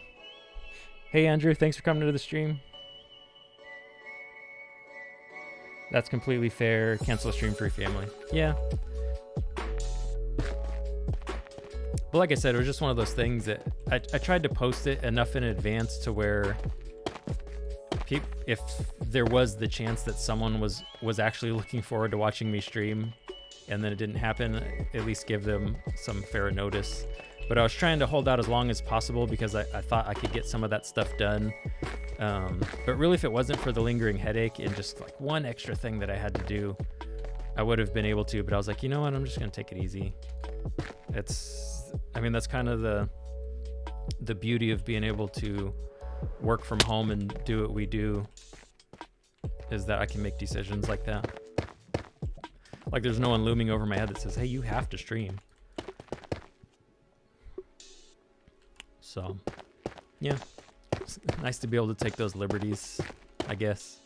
Hey Andrew, thanks for coming to the stream. That's completely fair. Cancel a stream for your family. Yeah. But like I said, it was just one of those things that I tried to post it enough in advance to where if there was the chance that someone was actually looking forward to watching me stream and then it didn't happen, at least give them some fair notice. But I was trying to hold out as long as possible because I thought I could get some of that stuff done. But really, if it wasn't for the lingering headache and just like one extra thing that I had to do, I would have been able to. But I was like, you know what? I'm just going to take it easy. I mean, that's kind of the beauty of being able to work from home and do what we do, is that I can make decisions like that. Like there's no one looming over my head that says, hey, you have to stream. So, yeah, it's nice to be able to take those liberties, I guess.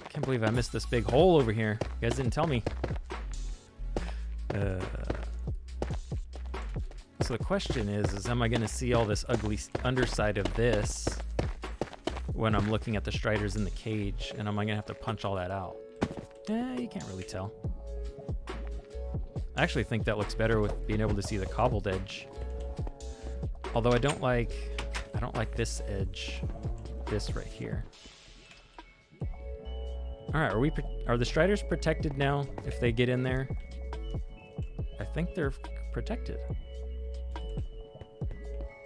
Can't believe I missed this big hole over here. You guys didn't tell me. So the question is am I going to see all this ugly underside of this when I'm looking at the striders in the cage, and am I going to have to punch all that out? You can't really tell. I actually think that looks better with being able to see the cobbled edge. Although I don't like this edge, this right here. All right, are the striders protected now if they get in there? I think they're protected.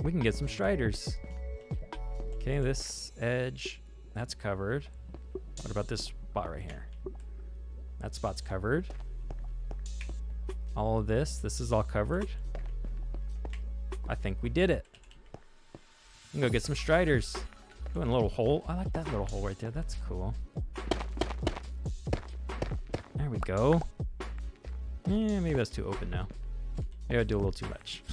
We can get some striders. Okay, this edge, that's covered. What about this spot right here? That spot's covered. All of this is all covered. I think we did it. We can go get some striders. Ooh, and a little hole. I like that little hole right there. That's cool. There we go. Maybe that's too open now. Maybe I do a little too much.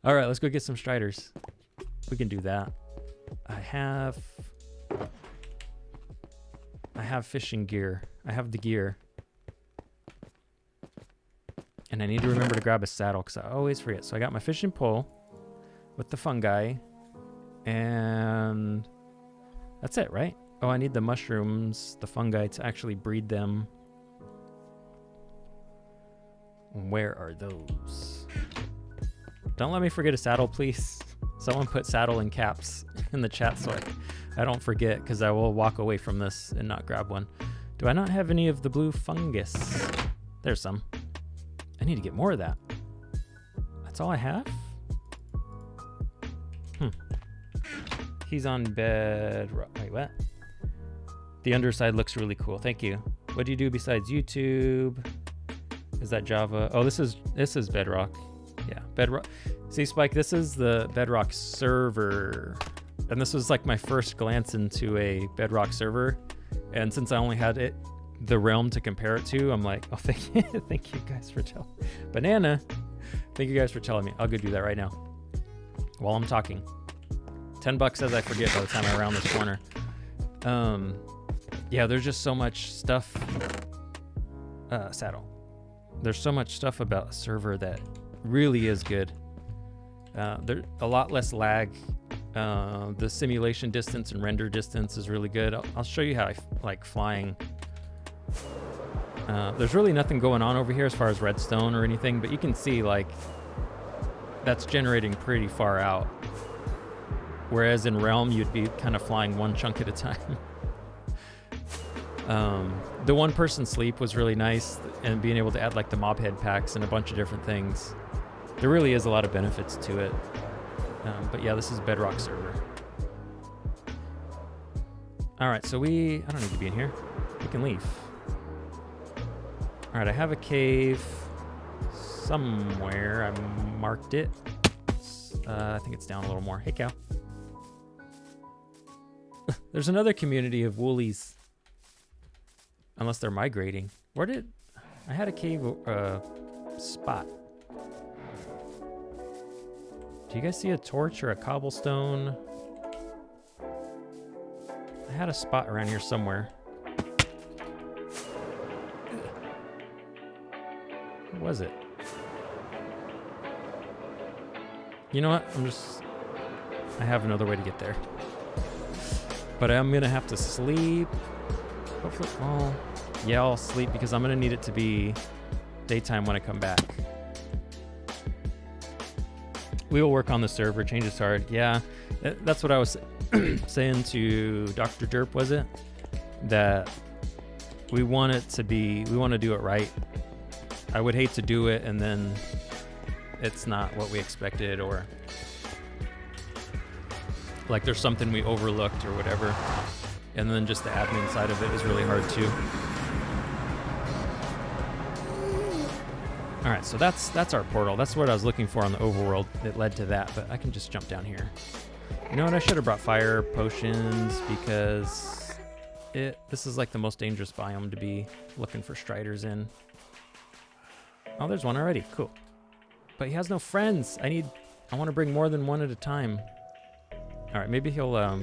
All right, let's go get some striders. We can do that. I have fishing gear. I have the gear. And I need to remember to grab a saddle because I always forget. So I got my fishing pole with the fungi. And that's it, right? Oh, I need the mushrooms, the fungi, to actually breed them. Where are those? Don't let me forget a saddle, please. Someone put saddle in caps in the chat so I don't forget, because I will walk away from this and not grab one. Do I not have any of the blue fungus? There's some. I need to get more of that. That's all I have? He's on bedrock. Wait, what? The underside looks really cool. Thank you. What do you do besides YouTube? Is that Java? Oh, this is bedrock. Yeah, bedrock. See, Spike, this is the bedrock server. And this was like my first glance into a bedrock server. And since I only had the realm to compare it to, I'm like, oh, thank you guys for telling. Banana, thank you guys for telling me. I'll go do that right now while I'm talking. $10 as I forget by the time I round this corner. Yeah, there's just so much stuff. Saddle. There's so much stuff about a server that really is good. There's a lot less lag. The simulation distance and render distance is really good. I'll show you how I like flying. There's really nothing going on over here as far as redstone or anything, but you can see like that's generating pretty far out. Whereas in Realm, you'd be kind of flying one chunk at a time. The one person sleep was really nice, and being able to add like the mob head packs and a bunch of different things. There really is a lot of benefits to it. But yeah, this is bedrock server. All right, so I don't need to be in here. We can leave. All right, I have a cave somewhere. I marked it. I think it's down a little more. Hey, cow. There's another community of woolies. Unless they're migrating. I had a cave spot. Do you guys see a torch or a cobblestone? I had a spot around here somewhere. What was it? You know what? I have another way to get there. But I'm gonna have to sleep. Hopefully, well, yeah, I'll sleep because I'm gonna need it to be daytime when I come back. We will work on the server. Change is hard. Yeah, that's what I was saying to Dr. Derp, was it? That we want to do it right. I would hate to do it and then it's not what we expected, or like there's something we overlooked or whatever. And then just the admin side of it is really hard too. All right, so that's our portal. That's what I was looking for on the overworld. It led to that, but I can just jump down here. You know what? I should have brought fire potions because this is like the most dangerous biome to be looking for striders in. Oh, there's one already. Cool. But he has no friends. I want to bring more than one at a time. All right, maybe he'll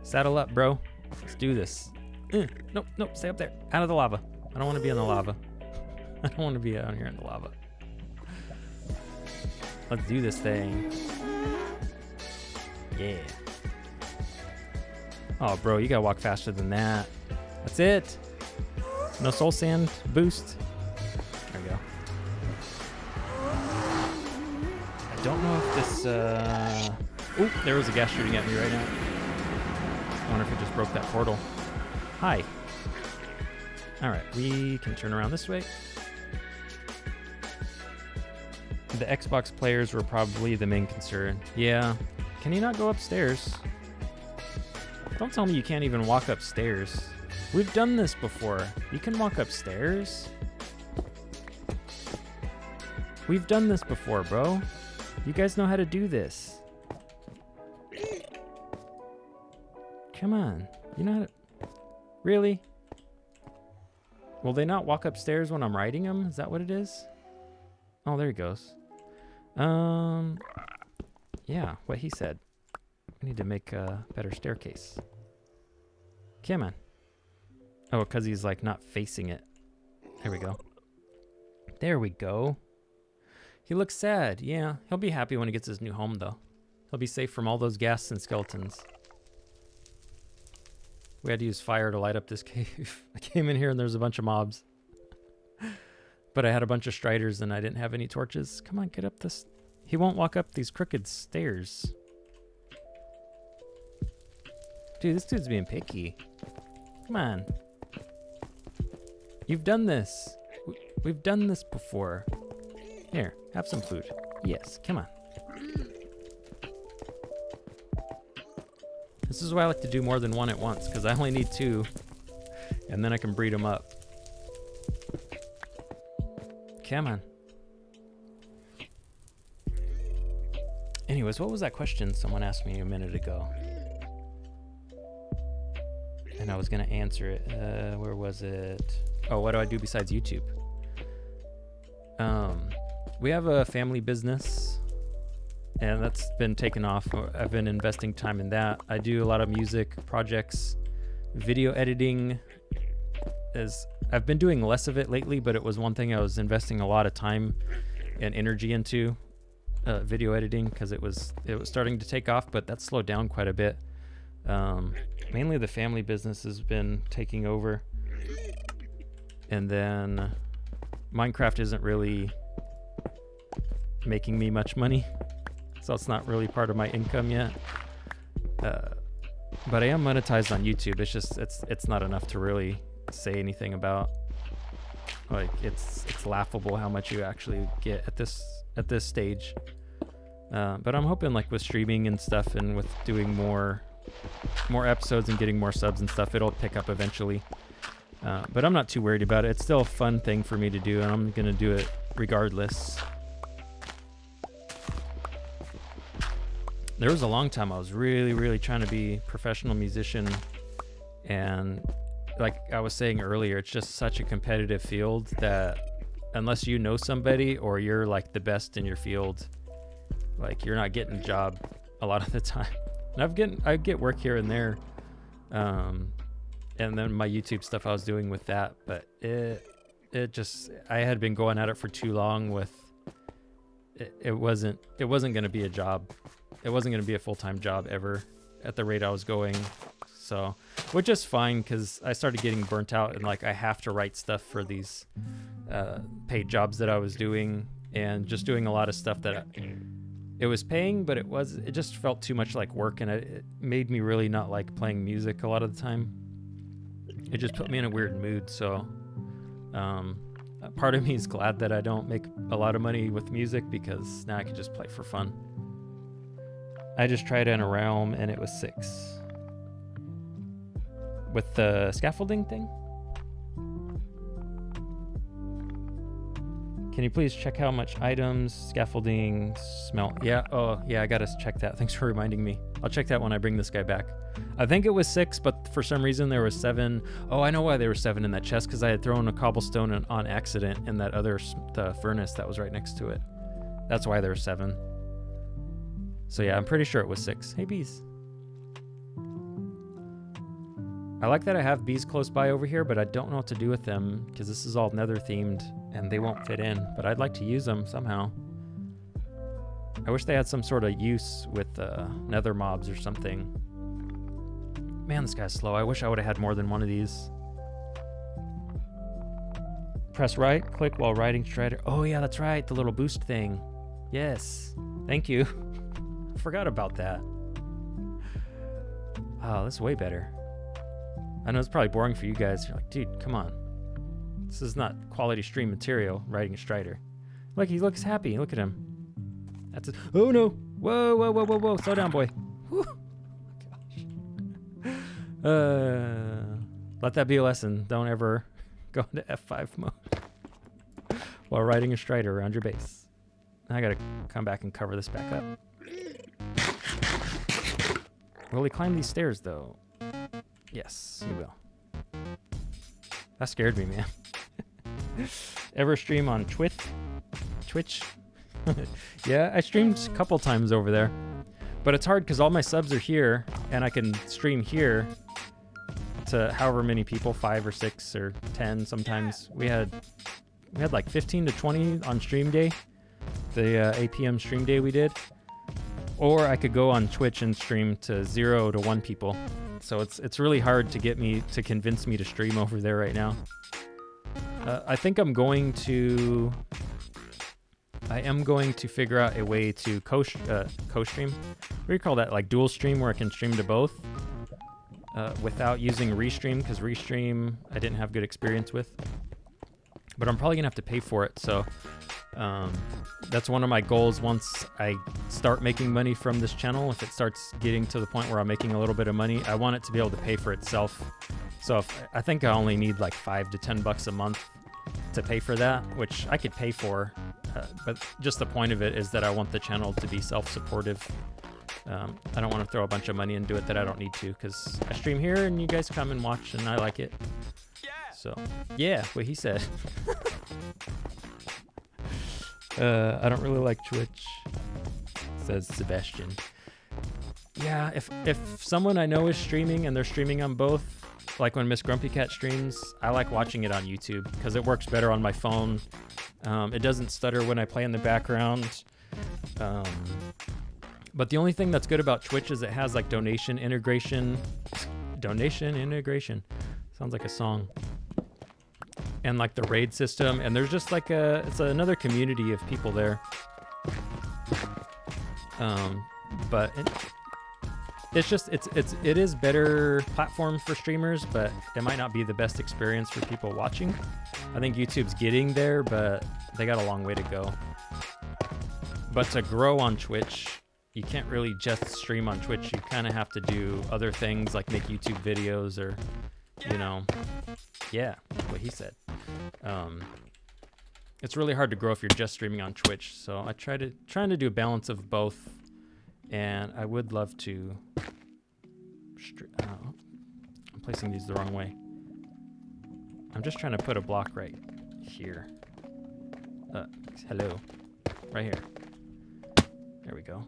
saddle up, bro. Let's do this. Nope, stay up there. Out of the lava. I don't want to be in the lava. I don't want to be out here in the lava. Let's do this thing. Yeah. Oh, bro, you gotta walk faster than that. That's it. No soul sand boost. There we go. I don't know if this... Oop, there was a gas shooting at me right now. I wonder if it just broke that portal. Hi. All right, we can turn around this way. The Xbox players were probably the main concern. Yeah. Can you not go upstairs? Don't tell me you can't even walk upstairs. We've done this before. You can walk upstairs? We've done this before, bro. You guys know how to do this. Come on. You know how to... Really? Will they not walk upstairs when I'm riding them? Is that what it is? Oh, there he goes. Yeah, what he said. We need to make a better staircase. Come on. Oh, because he's like not facing it. There we go. There we go. He looks sad. Yeah, he'll be happy when he gets his new home, though. He'll be safe from all those ghasts and skeletons. We had to use fire to light up this cave. I came in here and there's a bunch of mobs. But I had a bunch of striders and I didn't have any torches. Come on, get up this. He won't walk up these crooked stairs. Dude, this dude's being picky. Come on. You've done this. We've done this before. Here, have some food. Yes, come on. This is why I like to do more than one at once, because I only need 2. And then I can breed them up. Come on. Anyways, what was that question someone asked me a minute ago? And I was going to answer it. Where was it? Oh, what do I do besides YouTube? We have a family business, and that's been taken off. I've been investing time in that. I do a lot of music projects, video editing. I've been doing less of it lately, but it was one thing I was investing a lot of time and energy into, video editing, because it was starting to take off, but that's slowed down quite a bit. Mainly the family business has been taking over, and then Minecraft isn't really making me much money, so it's not really part of my income yet. But I am monetized on YouTube. It's just it's not enough to really say anything about. Like it's laughable how much you actually get at this stage. But I'm hoping, like with streaming and stuff, and with doing more episodes and getting more subs and stuff, it'll pick up eventually. But I'm not too worried about it. It's still a fun thing for me to do, and I'm gonna do it regardless. There was a long time I was really trying to be a professional musician, and like I was saying earlier, it's just such a competitive field that unless you know somebody or you're like the best in your field, like you're not getting a job a lot of the time. And I get work here and there, and then my YouTube stuff I was doing with that, but it just, I had been going at it for too long with it wasn't going to be a job. It wasn't going to be a full-time job ever at the rate I was going. So, which is fine, because I started getting burnt out, and like I have to write stuff for these paid jobs that I was doing, and just doing a lot of stuff that it was paying, but it just felt too much like work, and it made me really not like playing music a lot of the time. it just put me in a weird mood. So part of me is glad that I don't make a lot of money with music, because now I can just play for fun. I just tried in a realm and it was 6 with the scaffolding thing. Can you please check how much items scaffolding smelt? Yeah, oh yeah, I gotta check that. Thanks for reminding me. I'll check that when I bring this guy back. I think it was 6, but for some reason there was 7. Oh, I know why there were 7 in that chest, because I had thrown a cobblestone on accident in that other the furnace that was right next to it. That's why there were 7. So yeah, I'm pretty sure it was 6. Hey, bees. I like that I have bees close by over here, but I don't know what to do with them, because this is all nether themed and they won't fit in, but I'd like to use them somehow. I wish they had some sort of use with nether mobs or something. Man, this guy's slow. I wish I would have had more than one of these. Press right click while riding Strider. Oh yeah, that's right, the little boost thing. Yes, thank you. Forgot about that. Oh, that's way better. I know it's probably boring for you guys. You're like, dude, come on. This is not quality stream material, riding a Strider. Look, he looks happy. Look at him. That's it. Oh no. Whoa, whoa, whoa, whoa, whoa. Slow down, boy. Whew. Gosh. Let that be a lesson. Don't ever go into F5 mode while riding a Strider around your base. I gotta come back and cover this back up. Will he climb these stairs though? Yes, he will. That scared me, man. Ever stream on Twitch? Yeah, I streamed a couple times over there, but it's hard because all my subs are here and I can stream here to however many people, 5 or 6 or 10 sometimes. We had like 15 to 20 on stream day, the APM stream day we did. Or I could go on Twitch and stream to 0 to 1 people. So it's really hard to get me to convince me to stream over there right now. I think I am going to figure out a way to co-stream. What do you call that? Like dual stream, where I can stream to both without using Restream, because Restream I didn't have good experience with. But I'm probably gonna have to pay for it. So that's one of my goals once I start making money from this channel. If it starts getting to the point where I'm making a little bit of money, I want it to be able to pay for itself. So I think I only need like $5 to $10 a month to pay for that, which I could pay for. But just the point of it is that I want the channel to be self-supportive. I don't want to throw a bunch of money into it that I don't need to, because I stream here and you guys come and watch and I like it. So yeah, what he said. I don't really like Twitch, says Sebastian. Yeah, if someone I know is streaming and they're streaming on both, like when Miss Grumpy Cat streams, I like watching it on YouTube because it works better on my phone. It doesn't stutter when I play in the background. But the only thing that's good about Twitch is it has like donation integration. Donation integration. Sounds like a song. And like the raid system, and there's just like it's another community of people there. But it is better platform for streamers, but it might not be the best experience for people watching. I think YouTube's getting there, but they got a long way to go. But to grow on Twitch, you can't really just stream on Twitch. You kind of have to do other things like make YouTube videos or, you know, yeah, what he said. It's really hard to grow if you're just streaming on Twitch. So I trying to do a balance of both, and I would love to. I'm placing these the wrong way. I'm just trying to put a block right here. Hello, right here. There we go.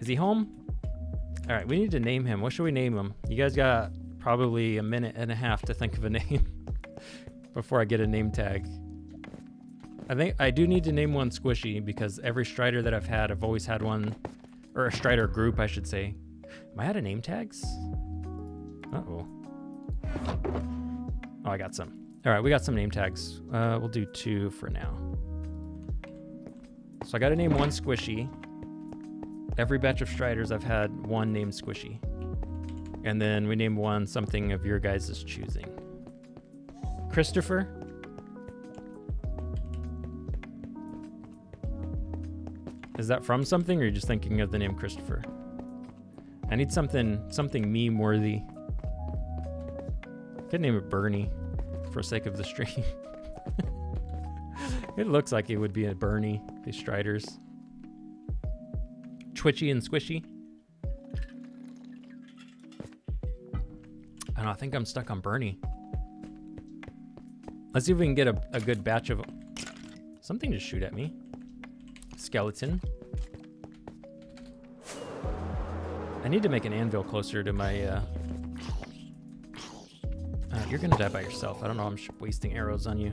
Is he home? All right, we need to name him. What should we name him? You guys got probably a minute and a half to think of a name before I get a name tag. I think I do need to name one Squishy, because every Strider that I've had, I've always had one, or a Strider group, I should say. Am I out of name tags? Uh-oh. Oh, I got some. All right, we got some name tags. We'll do 2 for now. So I got to name one Squishy. Every batch of Striders I've had one named Squishy. And then we name one something of your guys' choosing. Christopher? Is that from something, or are you just thinking of the name Christopher? I need something meme worthy. Could name it Bernie for sake of the stream. It looks like it would be a Bernie, these Striders. Twitchy and squishy. I don't know, I think I'm stuck on Bernie. Let's see if we can get a good batch of something to shoot at me. Skeleton. I need to make an anvil closer to my you're gonna die by yourself. I don't know, I'm wasting arrows on you.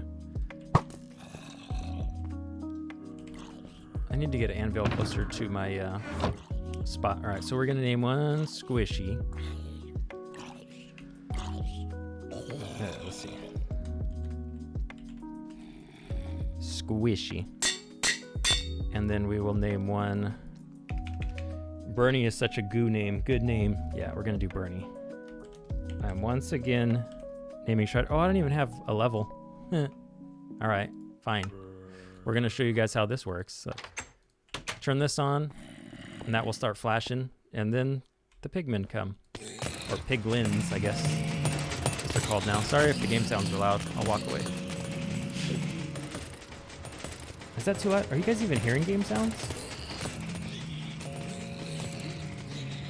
I need to get an anvil closer to my spot. All right, so we're gonna name one Squishy. Let's see. Squishy. And then we will name one. Bernie is such a goo name. Good name. Yeah, we're gonna do Bernie. I'm once again naming shot. Oh, I don't even have a level. All right, fine. We're gonna show you guys how this works. So, turn this on, and that will start flashing, and then the pigmen come, or piglins, I guess. What they're called now. Sorry if the game sounds loud. I'll walk away. Is that too loud? Are you guys even hearing game sounds?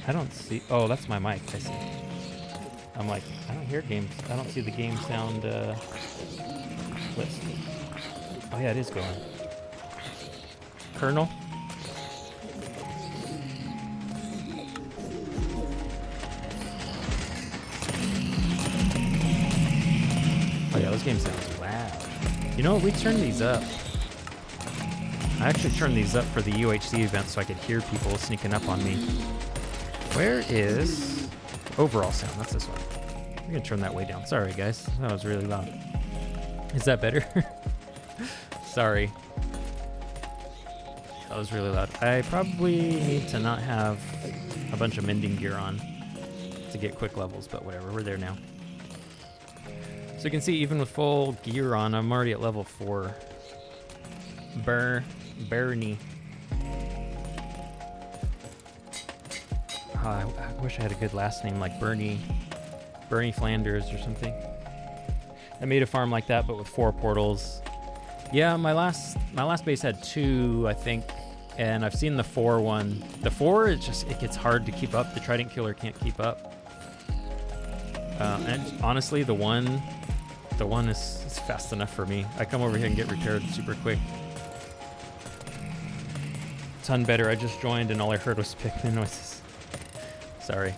I don't see. Oh, that's my mic. I see. I'm like, I don't hear games. I don't see the game sound list. Oh yeah, it is going. Colonel. Oh yeah, those game sounds loud. You know what? We turned these up. I actually turned these up for the UHC event so I could hear people sneaking up on me. Where is overall sound? That's this one. I'm gonna turn that way down. Sorry guys, that was really loud. Is that better? Sorry. That was really loud. I probably need to not have a bunch of mending gear on to get quick levels, but whatever, we're there now. So you can see even with full gear on, I'm already at level 4. Bernie. Oh, I wish I had a good last name like Bernie Flanders or something. I made a farm like that, but with 4 portals. Yeah, my last base had 2, I think, and I've seen the 4 one. The 4, it gets hard to keep up. The Trident Killer can't keep up. And honestly, the one is fast enough for me. I come over here and get repaired super quick. Ton better. I just joined and all I heard was pigman noises. Sorry.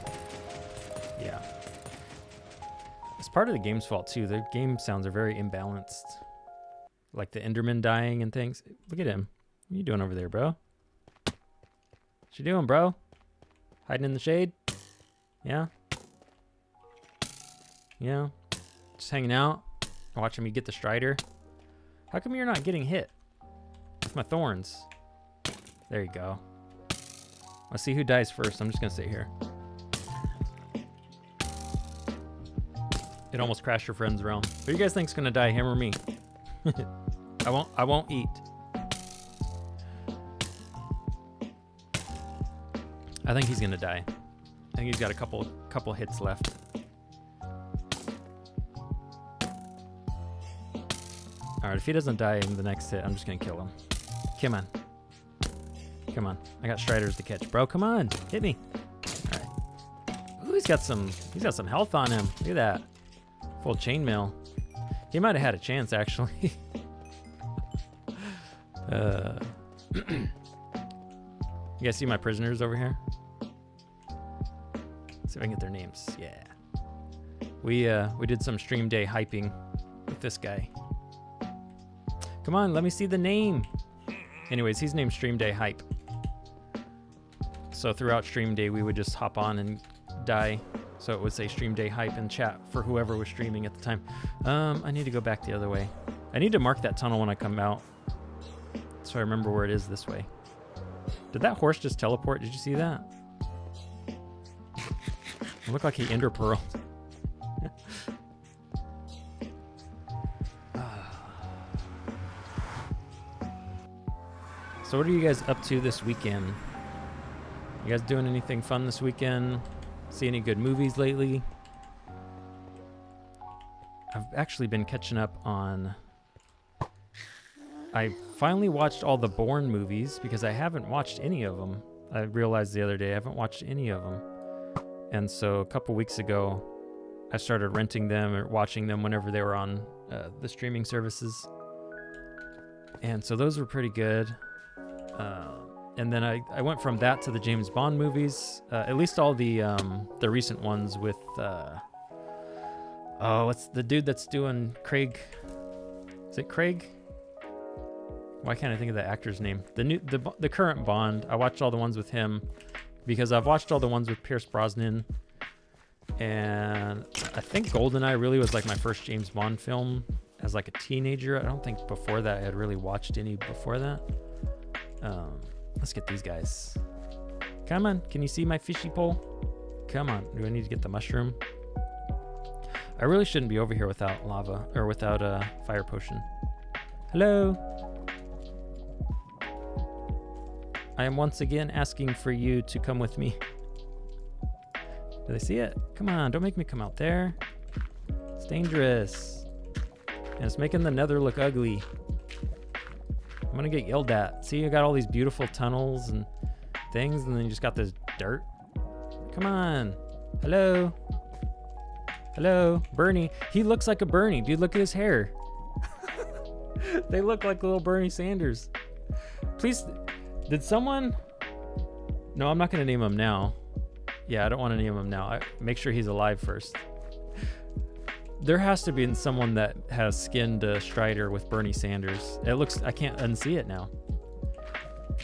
Yeah. It's part of the game's fault too. The game sounds are very imbalanced. Like the Enderman dying and things. Look at him. What are you doing over there, bro? What you doing, bro? Hiding in the shade? Yeah? Yeah? Just hanging out? Watching me get the Strider? How come you're not getting hit? With my thorns. There you go. Let's see who dies first. I'm just gonna sit here. It almost crashed your friend's realm. Who do you guys think's gonna die, him or me? I won't eat. I think he's gonna die. I think he's got a couple hits left. Alright, if he doesn't die in the next hit, I'm just gonna kill him. Come on. Come on. I got Striders to catch. Bro, come on. Hit me. Alright. Ooh, he's got some health on him. Look at that. Full chainmail. He might have had a chance, actually. You guys see my prisoners over here? Let's see if I can get their names. Yeah. We did some stream day hyping with this guy. Come on, let me see the name. Anyways, he's named Stream Day Hype. So throughout Stream Day, we would just hop on and die. So it would say Stream Day Hype in chat for whoever was streaming at the time. I need to go back the other way. I need to mark that tunnel when I come out, so I remember where it is this way. Did that horse just teleport? Did you see that? It looked like he ender pearled. So what are you guys up to this weekend? You guys doing anything fun this weekend? See any good movies lately? I've actually been catching up on... I finally watched all the Bourne movies because I haven't watched any of them. I realized the other day I haven't watched any of them. And so a couple weeks ago, I started renting them or watching them whenever they were on the streaming services. And so those were pretty good. And then I went from that to the James Bond movies, at least all the recent ones with, what's the dude that's doing Craig? Is it Craig? Why can't I think of the actor's name? The current Bond. I watched all the ones with him because I've watched all the ones with Pierce Brosnan. And I think GoldenEye really was like my first James Bond film as like a teenager. I don't think before that I had really watched any before that. Let's get these guys. Come on, can you see my fishy pole? Come on, do I need to get the mushroom? I really shouldn't be over here without lava, or without a fire potion. Hello? I am once again asking for you to come with me. Do they see it? Come on, don't make me come out there. It's dangerous. And it's making the nether look ugly. I'm gonna get yelled at. See, you got all these beautiful tunnels and things, and then you just got this dirt. Come on. Hello? Hello? Bernie. He looks like a Bernie. Dude, look at his hair. They look like little Bernie Sanders. Please, did someone... No, I'm not gonna name him now. Yeah, I don't want to name him now. Make sure he's alive first. There has to be someone that has skinned a Strider with Bernie Sanders. It looks... I can't unsee it now.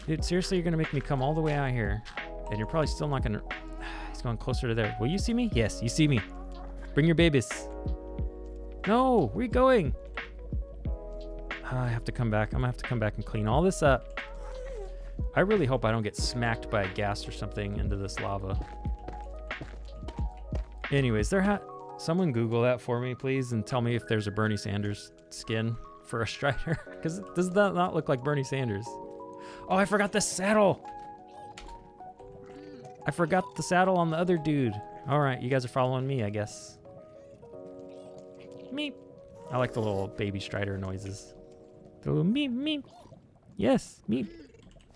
Dude, seriously, you're going to make me come all the way out here. And you're probably still not going to... He's going closer to there. Will you see me? Yes, you see me. Bring your babies. No, where are you going? I have to come back. I'm going to have to come back and clean all this up. I really hope I don't get smacked by a gas or something into this lava. Anyways, someone Google that for me, please, and tell me if there's a Bernie Sanders skin for a Strider. Because does that not look like Bernie Sanders? Oh, I forgot the saddle. I forgot the saddle on the other dude. All right, you guys are following me, I guess. Meep. I like the little baby Strider noises. The little meep, meep. Yes, meep.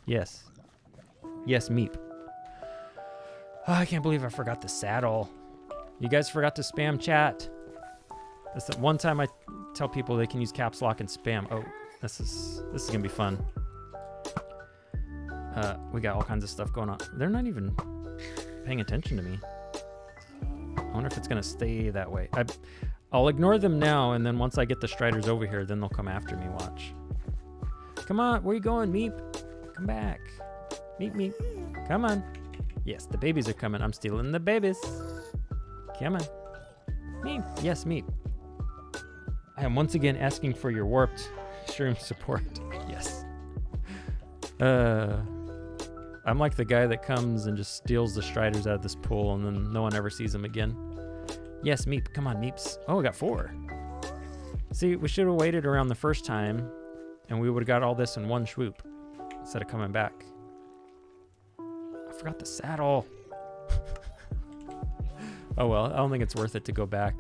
Yes. Yes, meep. Oh, I can't believe I forgot the saddle. You guys forgot to spam chat. That's the one time I tell people they can use caps lock and spam. Oh, this is gonna be fun. We got all kinds of stuff going on. They're not even paying attention to me. I wonder if it's gonna stay that way. I'll ignore them now, and then once I get the Striders over here, then they'll come after me. Watch. Come on, where you going, Meep? Come back. Meep, Meep. Come on. Yes, the babies are coming. I'm stealing the babies. Come on. Meep. Yes, Meep. I am once again asking for your warped stream support. Yes. I'm like the guy that comes and just steals the Striders out of this pool, and then no one ever sees them again. Yes, Meep. Come on, Meeps. Oh, we got 4. See, we should have waited around the first time, and we would have got all this in one swoop instead of coming back. I forgot the saddle. Oh well, I don't think it's worth it to go back.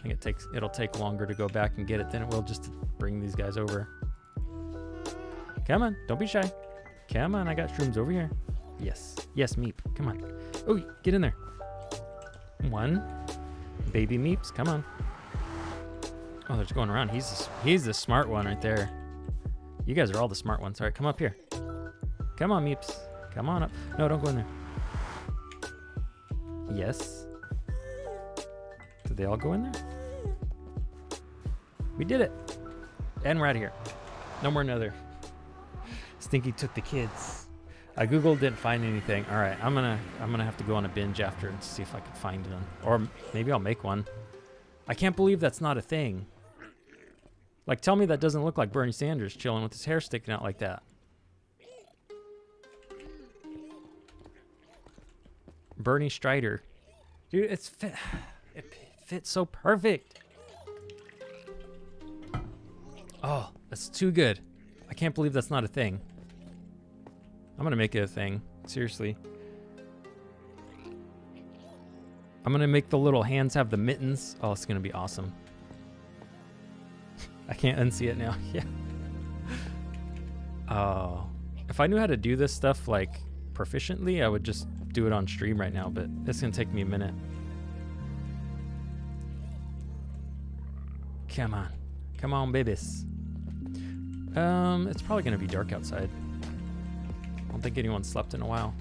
I think it'll take longer to go back and get it than it will just to bring these guys over. Come on, don't be shy. Come on, I got shrooms over here. Yes, yes, Meep, come on. Oh, get in there. 1. Baby Meeps, come on. Oh, they're just going around. He's the smart one right there. You guys are all the smart ones. All right, come up here. Come on, Meeps. Come on up. No, don't go in there. Yes. Did they all go in there? We did it. And we're out of here. No more nether. Stinky took the kids. I googled, didn't find anything. All right, I'm gonna have to go on a binge after and see if I can find one, or maybe I'll make one. I can't believe that's not a thing. Like, tell me that doesn't look like Bernie Sanders chilling with his hair sticking out like that. Bernie Strider. Dude, it's fit. It fits so perfect. Oh, that's too good. I can't believe that's not a thing. I'm gonna make it a thing. Seriously. I'm gonna make the little hands have the mittens. Oh, it's gonna be awesome. I can't unsee it now. Yeah. Oh, if I knew how to do this stuff like proficiently, I would just do it on stream right now, but it's gonna take me a minute. Come on. Come on, babies. It's probably gonna be dark outside. I don't think anyone slept in a while.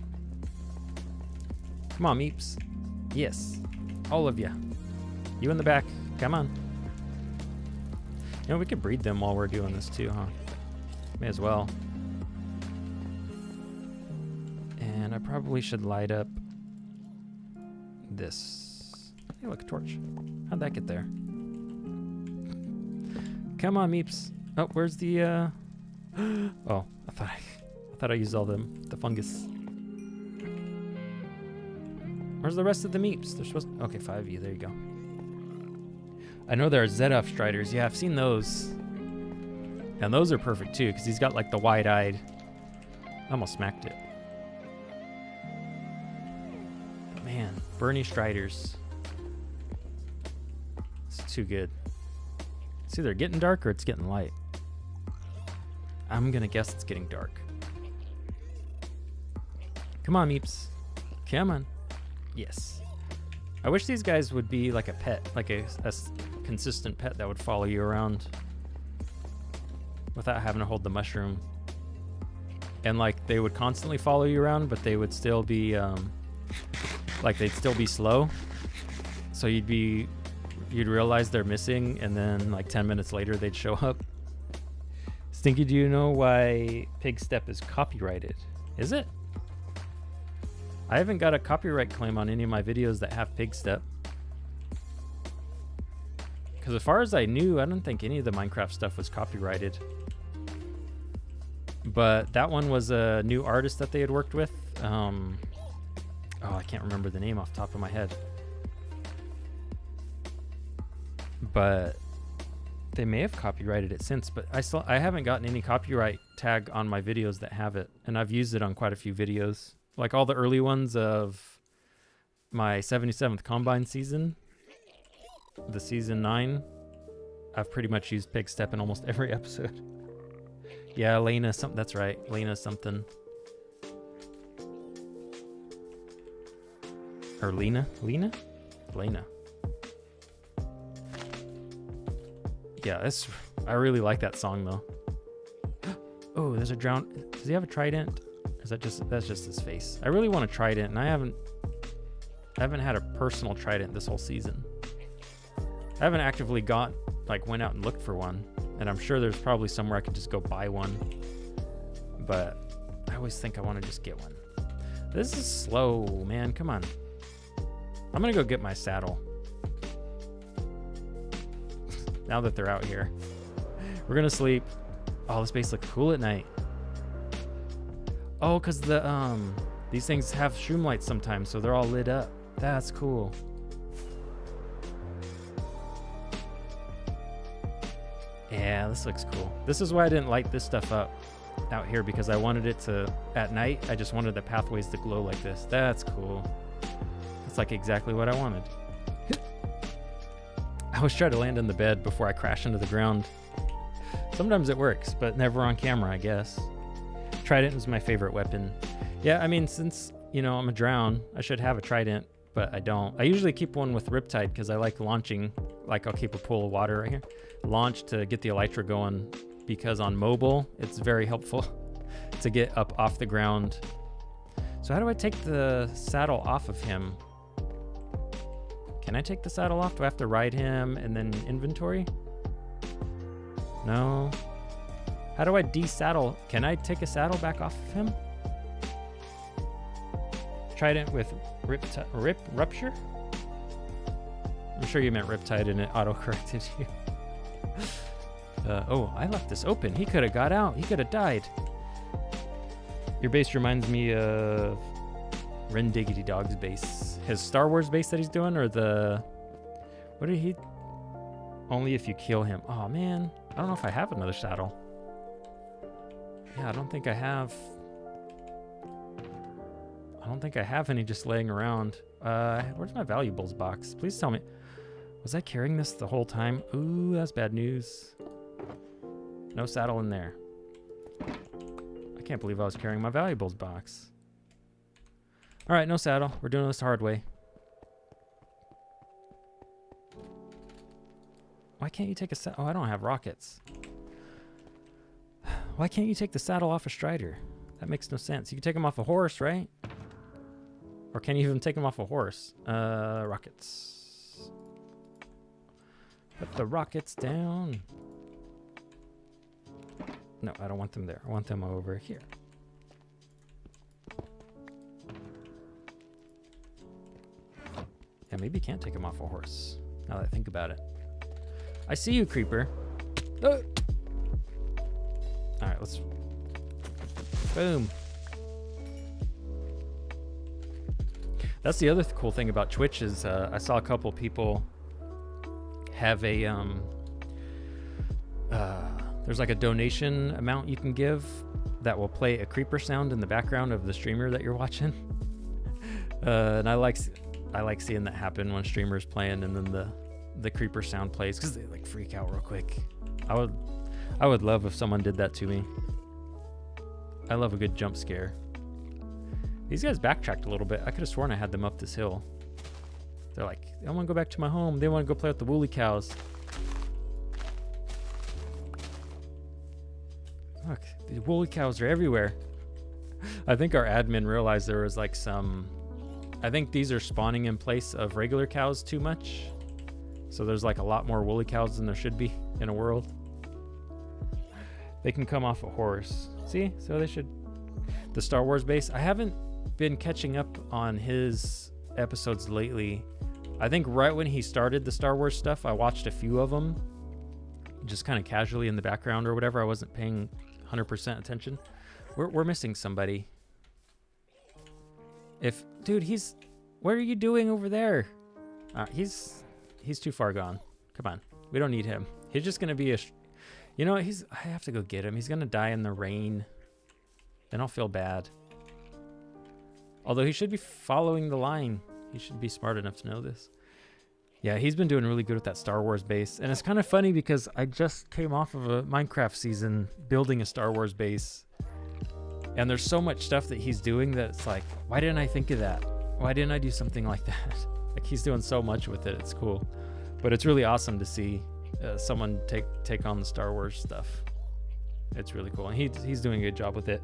Come on, meeps. Yes. All of you. You in the back. Come on. You know, we could breed them while we're doing this too, huh? May as well. And I probably should light up this. Hey, look, a torch. How'd that get there? Come on, meeps. Oh, where's the, oh, I thought I used all the fungus. Where's the rest of the meeps? They're supposed to, okay, 5 of you, there you go. I know there are Zedov Striders. Yeah, I've seen those. And those are perfect too, because he's got like the wide-eyed. I almost smacked it. But man, Bernie Striders. It's too good. It's either getting dark or it's getting light. I'm gonna guess it's getting dark. Come on, meeps. Come on. Yes. I wish these guys would be like a pet, like a consistent pet that would follow you around without having to hold the mushroom. And like they would constantly follow you around, but they would still be like they'd still be slow. So you'd realize they're missing, and then like 10 minutes later they'd show up. Stinky, do you know why Pig Step is copyrighted? Is it? I haven't got a copyright claim on any of my videos that have Pig Step. Because as far as I knew, I don't think any of the Minecraft stuff was copyrighted. But that one was a new artist that they had worked with. Oh, I can't remember the name off the top of my head. But they may have copyrighted it since, but I haven't gotten any copyright tag on my videos that have it. And I've used it on quite a few videos. Like all the early ones of my 77th Combine season, the season 9, I've pretty much used Pig Step in almost every episode. Yeah, Lena, that's right. Lena something. Or Lena? Lena? Lena. Yeah, I really like that song though. Oh, there's a drown. Does he have a trident? Is that's just his face? I really want a trident, and I haven't had a personal trident this whole season. I haven't actively went out and looked for one, and I'm sure there's probably somewhere I could just go buy one. But I always think I want to just get one. This is slow, man. Come on. I'm gonna go get my saddle. Now that they're out here, we're gonna sleep. Oh, this base looks cool at night. Oh, because these things have shroom lights sometimes, so they're all lit up. That's cool. Yeah, this looks cool. This is why I didn't light this stuff up out here, because I wanted it to, at night, I just wanted the pathways to glow like this. That's cool. It's like exactly what I wanted. I always try to land in the bed before I crash into the ground. Sometimes it works, but never on camera, I guess. Trident is my favorite weapon. Yeah, I mean, since, you know, I'm a drown, I should have a trident, but I don't. I usually keep one with Riptide because I like launching. Like, I'll keep a pool of water right here. Launch to get the elytra going, because on mobile, it's very helpful to get up off the ground. So how do I take the saddle off of him? Can I take the saddle off? Do I have to ride him and then inventory? No. How do I desaddle? Can I take a saddle back off of him? Trident with rupture? I'm sure you meant Riptide and it auto-corrected you. Oh, I left this open. He could have got out. He could have died. Your base reminds me of Ren Diggity Dog's base. His Star Wars base that he's doing, or the... What did he... Only if you kill him. Oh, man. I don't know if I have another saddle. Yeah, I don't think I have... I don't think I have any just laying around. Where's my valuables box? Please tell me. Was I carrying this the whole time? Ooh, that's bad news. No saddle in there. I can't believe I was carrying my valuables box. All right, no saddle. We're doing this the hard way. Why can't you take a saddle? Oh, I don't have rockets. Why can't you take the saddle off a Strider? That makes no sense. You can take him off a horse, right? Or can you even take him off a horse? Rockets. Put the rockets down. No, I don't want them there. I want them over here. Yeah, maybe you can't take him off a horse, now that I think about it. I see you, creeper. Oh. All right, let's... Boom. That's the other cool thing about Twitch is I saw a couple people have a... there's like a donation amount you can give that will play a creeper sound in the background of the streamer that you're watching. And I like seeing that happen when streamers playing and then the creeper sound plays because they like freak out real quick. I would love if someone did that to me. I love a good jump scare. These guys backtracked a little bit. I could have sworn I had them up this hill. They're like, I want to go back to my home. They want to go play with the woolly cows. Look, the woolly cows are everywhere. I think our admin realized there was like some... I think these are spawning in place of regular cows too much. So there's like a lot more woolly cows than there should be in a world. They can come off a horse. See? So they should... The Star Wars base. I haven't been catching up on his episodes lately. I think right when he started the Star Wars stuff, I watched a few of them. Just kind of casually in the background or whatever. I wasn't paying 100% attention. We're missing somebody. Dude, what are you doing over there? He's too far gone. Come on. We don't need him. He's just going to be I have to go get him. He's going to die in the rain. Then I'll feel bad. Although he should be following the line. He should be smart enough to know this. Yeah, he's been doing really good with that Star Wars base. And it's kind of funny because I just came off of a Minecraft season building a Star Wars base. And there's so much stuff that he's doing that it's like, why didn't I think of that? Why didn't I do something like that? Like he's doing so much with it. It's cool. But it's really awesome to see someone take on the Star Wars stuff. It's really cool. And he's doing a good job with it.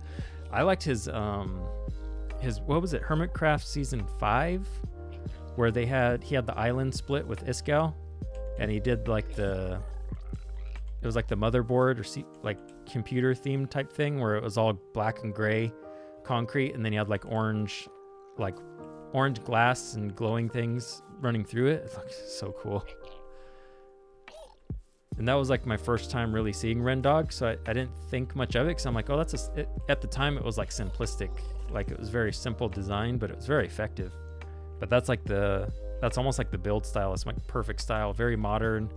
I liked his what was it? Hermitcraft season 5, where he had the island split with Iskall, and he did like it was like the motherboard or like computer theme type thing where it was all black and gray concrete, and then you had like orange glass and glowing things running through it. It looks so cool. And that was like my first time really seeing Rendog, so I didn't think much of it because I'm like, oh, at the time it was like simplistic, like it was very simple design, but it was very effective. But that's almost like the build style. It's like perfect style, very modern,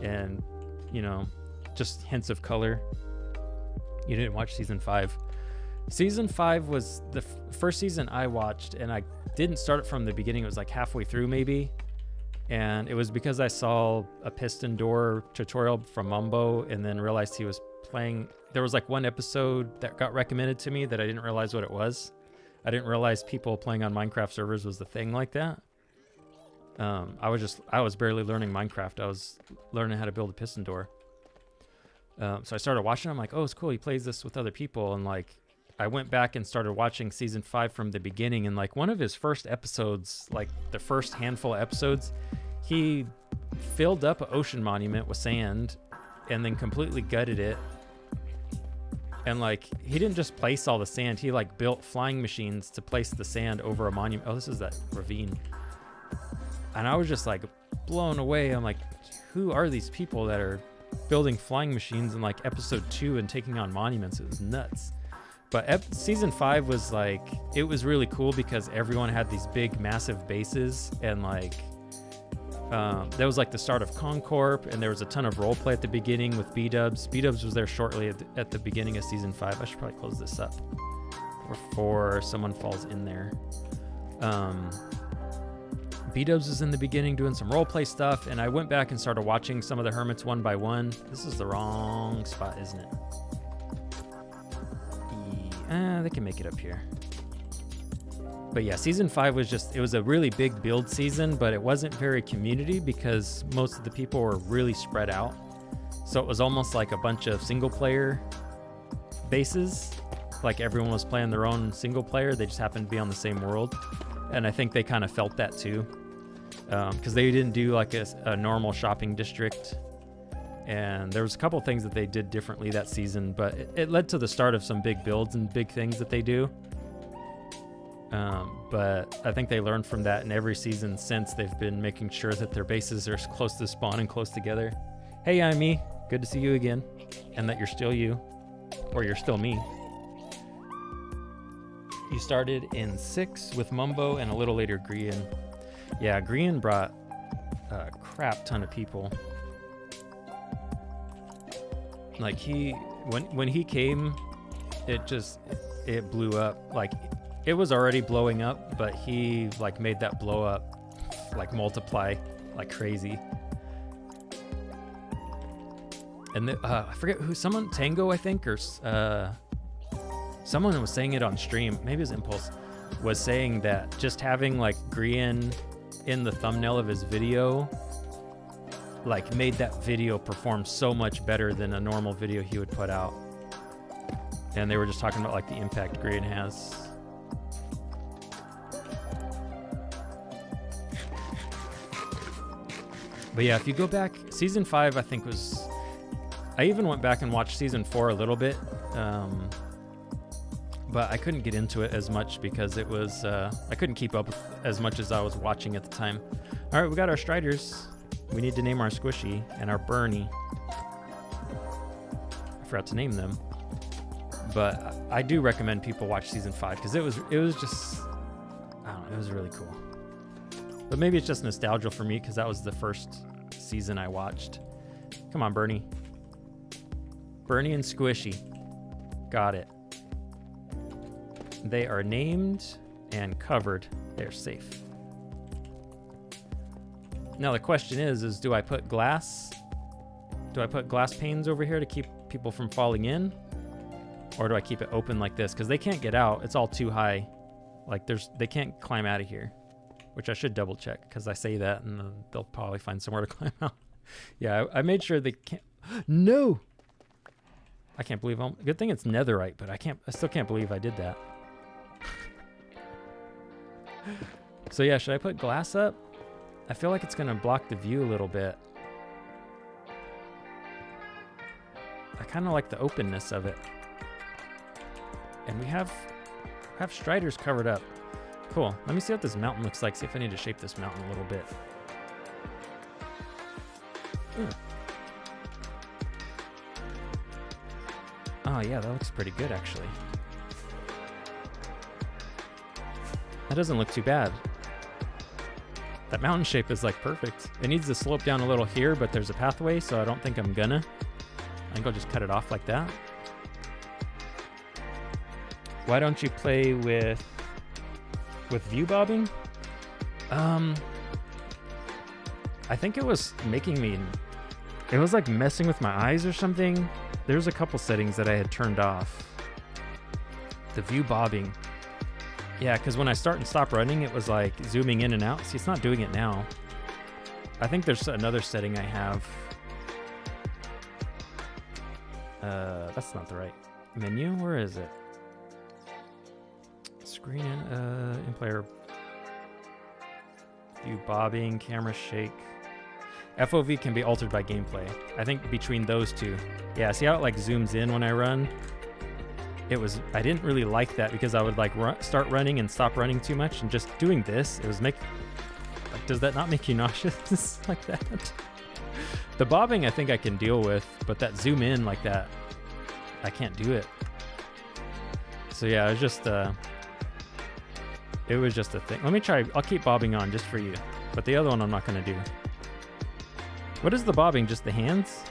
and just hints of color. You didn't watch season 5. Season 5 was the first season I watched, and I didn't start it from the beginning. It was like halfway through maybe. And it was because I saw a piston door tutorial from Mumbo and then realized he was playing. There was like one episode that got recommended to me that I didn't realize what it was. I didn't realize people playing on Minecraft servers was the thing like that. I was barely learning Minecraft. I was learning how to build a piston door. So I started watching. I'm like, oh, it's cool. He plays this with other people. And like, I went back and started watching season 5 from the beginning. And like one of his first episodes, like the first handful of episodes, he filled up an ocean monument with sand and then completely gutted it. And like, he didn't just place all the sand. He like built flying machines to place the sand over a monument. Oh, this is that ravine. And I was just like blown away. I'm like, who are these people that are building flying machines in like episode 2 and taking on monuments? It was nuts. But season 5 was like, it was really cool because everyone had these big, massive bases, and like, that was like the start of Concorp, and there was a ton of roleplay at the beginning with B-Dubs. B-Dubs was there shortly at the beginning of season 5. I should probably close this up before someone falls in there. B-Dubs was in the beginning doing some roleplay stuff, and I went back and started watching some of the hermits one by one. This is the wrong spot, isn't it? They can make it up here. But yeah, season 5 was just, it was a really big build season, but it wasn't very community because most of the people were really spread out. So it was almost like a bunch of single player bases. Like everyone was playing their own single player. They just happened to be on the same world. And I think they kind of felt that too. Because they didn't do like a normal shopping district. And there was a couple things that they did differently that season, but it led to the start of some big builds and big things that they do. But I think they learned from that, and every season since they've been making sure that their bases are close to spawn and close together. Hey, I'm me. Good to see you again. And that you're still you. Or you're still me. You started in 6 with Mumbo and a little later Grian. Yeah, Grian brought a crap ton of people. Like when he came, it blew up. Like it was already blowing up, but he like made that blow up, like multiply like crazy. And I forget who, someone, Tango I think, or someone was saying it on stream, maybe it was Impulse, was saying that just having like Grian in the thumbnail of his video like made that video perform so much better than a normal video he would put out. And they were just talking about like the impact Grian has. But yeah, if you go back, season 5 I think was, I even went back and watched season 4 a little bit, but I couldn't get into it as much because it was, I couldn't keep up as much as I was watching at the time. All right, we got our Striders. We need to name our Squishy and our Bernie. I forgot to name them. But I do recommend people watch season 5 because it was just, I don't know, it was really cool. But maybe it's just nostalgia for me because that was the first season I watched. Come on, Bernie. Bernie and Squishy. Got it. They are named and covered. They're safe. Now the question is do I put glass? Do I put glass panes over here to keep people from falling in? Or do I keep it open like this? Because they can't get out. It's all too high. Like they can't climb out of here. Which I should double check because I say that and they'll probably find somewhere to climb out. Yeah, I made sure they can't. No! I can't believe good thing it's netherite, but I still can't believe I did that. So yeah, should I put glass up? I feel like it's gonna block the view a little bit. I kind of like the openness of it. And we have Striders covered up. Cool. Let me see what this mountain looks like. See if I need to shape this mountain a little bit. Ooh. Oh yeah, that looks pretty good actually. That doesn't look too bad. That mountain shape is like perfect. It needs to slope down a little here, but there's a pathway, so I don't think I'm gonna. I think I'll just cut it off like that. Why don't you play with view bobbing? I think it was making me, it was like messing with my eyes or something. There's a couple settings that I had turned off. The view bobbing. Yeah, because when I start and stop running, it was like zooming in and out. See, it's not doing it now. I think there's another setting I have. That's not the right menu. Where is it? Screen in player. View bobbing, camera shake. FOV can be altered by gameplay. I think between those two. Yeah, see how it like zooms in when I run? I didn't really like that because I would like start running and stop running too much, and just doing this, it was like, does that not make you nauseous like that? The bobbing I think I can deal with, but that zoom in like that, I can't do it. So yeah, it was just a thing. Let me try. I'll keep bobbing on just for you. But the other one I'm not going to do. What is the bobbing? Just the hands?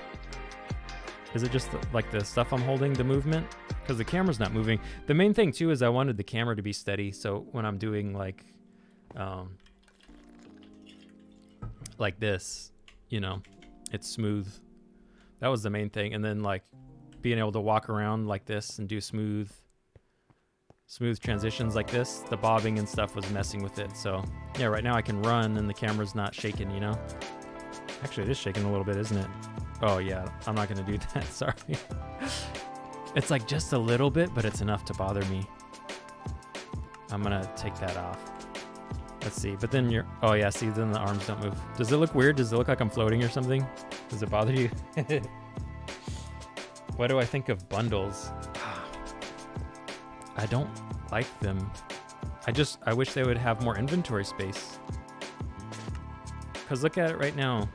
Is it just like the stuff I'm holding, the movement? Because the camera's not moving. The main thing too is I wanted the camera to be steady. So when I'm doing like this, you know, it's smooth. That was the main thing. And then like being able to walk around like this and do smooth transitions like this. The bobbing and stuff was messing with it. So yeah, right now I can run and the camera's not shaking, you know? Actually, it is shaking a little bit, isn't it? Oh yeah, I'm not gonna do that, sorry. It's like just a little bit, but it's enough to bother me. I'm gonna take that off. Let's see, but then oh yeah, see, then the arms don't move. Does it look weird? Does it look like I'm floating or something? Does it bother you? What do I think of bundles? I don't like them. I wish they would have more inventory space. Cause look at it right now.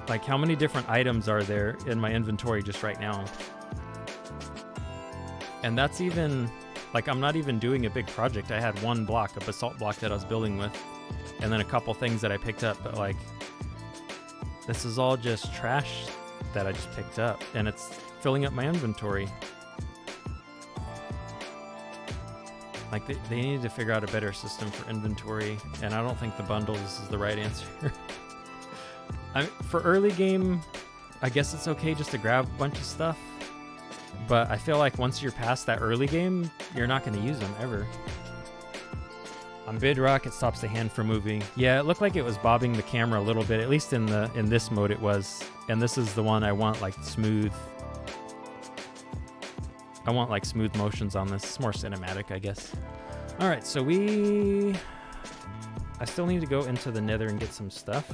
Like how many different items are there in my inventory just right now? And that's even, like I'm not even doing a big project. I had one block, a basalt block that I was building with, and then a couple things that I picked up, but like, this is all just trash that I just picked up, and it's filling up my inventory. Like they need to figure out a better system for inventory, and I don't think the bundles is the right answer. For early game, I guess it's okay just to grab a bunch of stuff, but I feel like once you're past that early game, you're not going to use them ever. On bedrock, it stops the hand from moving. Yeah, it looked like it was bobbing the camera a little bit, at least in this mode it was, and this is the one I want like smooth. I want like smooth motions on this. It's more cinematic, I guess. All right, so I still need to go into the nether and get some stuff.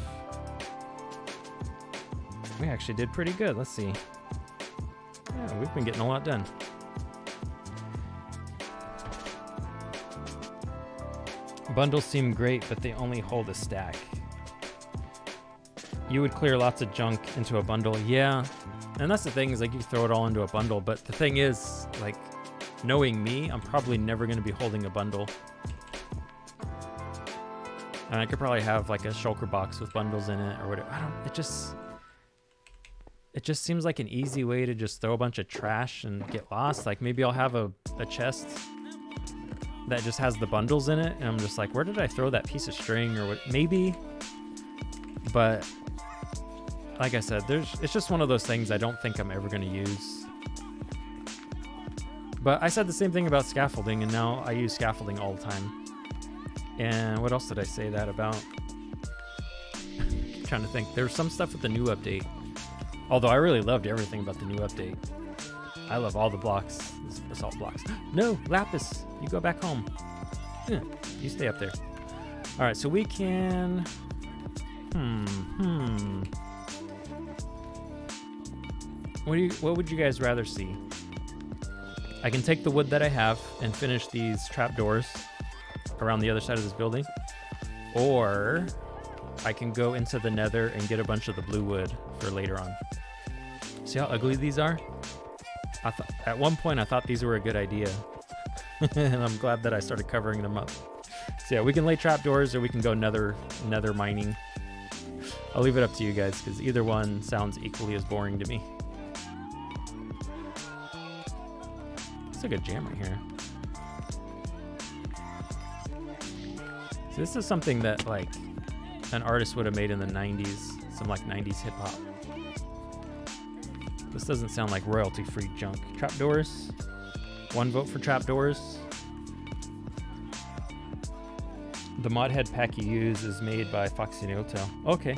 We actually did pretty good. Let's see. Yeah, we've been getting a lot done. Bundles seem great, but they only hold a stack. You would clear lots of junk into a bundle. Yeah, and that's the thing, is like you throw it all into a bundle, but the thing is, like, knowing me, I'm probably never going to be holding a bundle. And I could probably have like a shulker box with bundles in it or whatever. It just seems like an easy way to just throw a bunch of trash and get lost. Like maybe I'll have a chest that just has the bundles in it, and I'm just like, where did I throw that piece of string or what? Maybe, but like I said, it's just one of those things I don't think I'm ever going to use. But I said the same thing about scaffolding, and now I use scaffolding all the time. And what else did I say that about? I'm trying to think. There's some stuff with the new update. Although I really loved everything about the new update. I love all the blocks, basalt blocks. No, lapis, you go back home. You stay up there. All right, so we can, What would you guys rather see? I can take the wood that I have and finish these trapdoors around the other side of this building, or I can go into the nether and get a bunch of the blue wood for later on. See how ugly these are? At one point I thought these were a good idea, and I'm glad that I started covering them up. So yeah, we can lay trapdoors or we can go nether mining. I'll leave it up to you guys, because either one sounds equally as boring to me. It's like a jam right here. So this is something that like an artist would have made in the 90s, some like 90s hip hop. This doesn't sound like royalty-free junk. Trapdoors. 1 vote for trapdoors. The mod head pack you use is made by Foxy Hotel. Okay.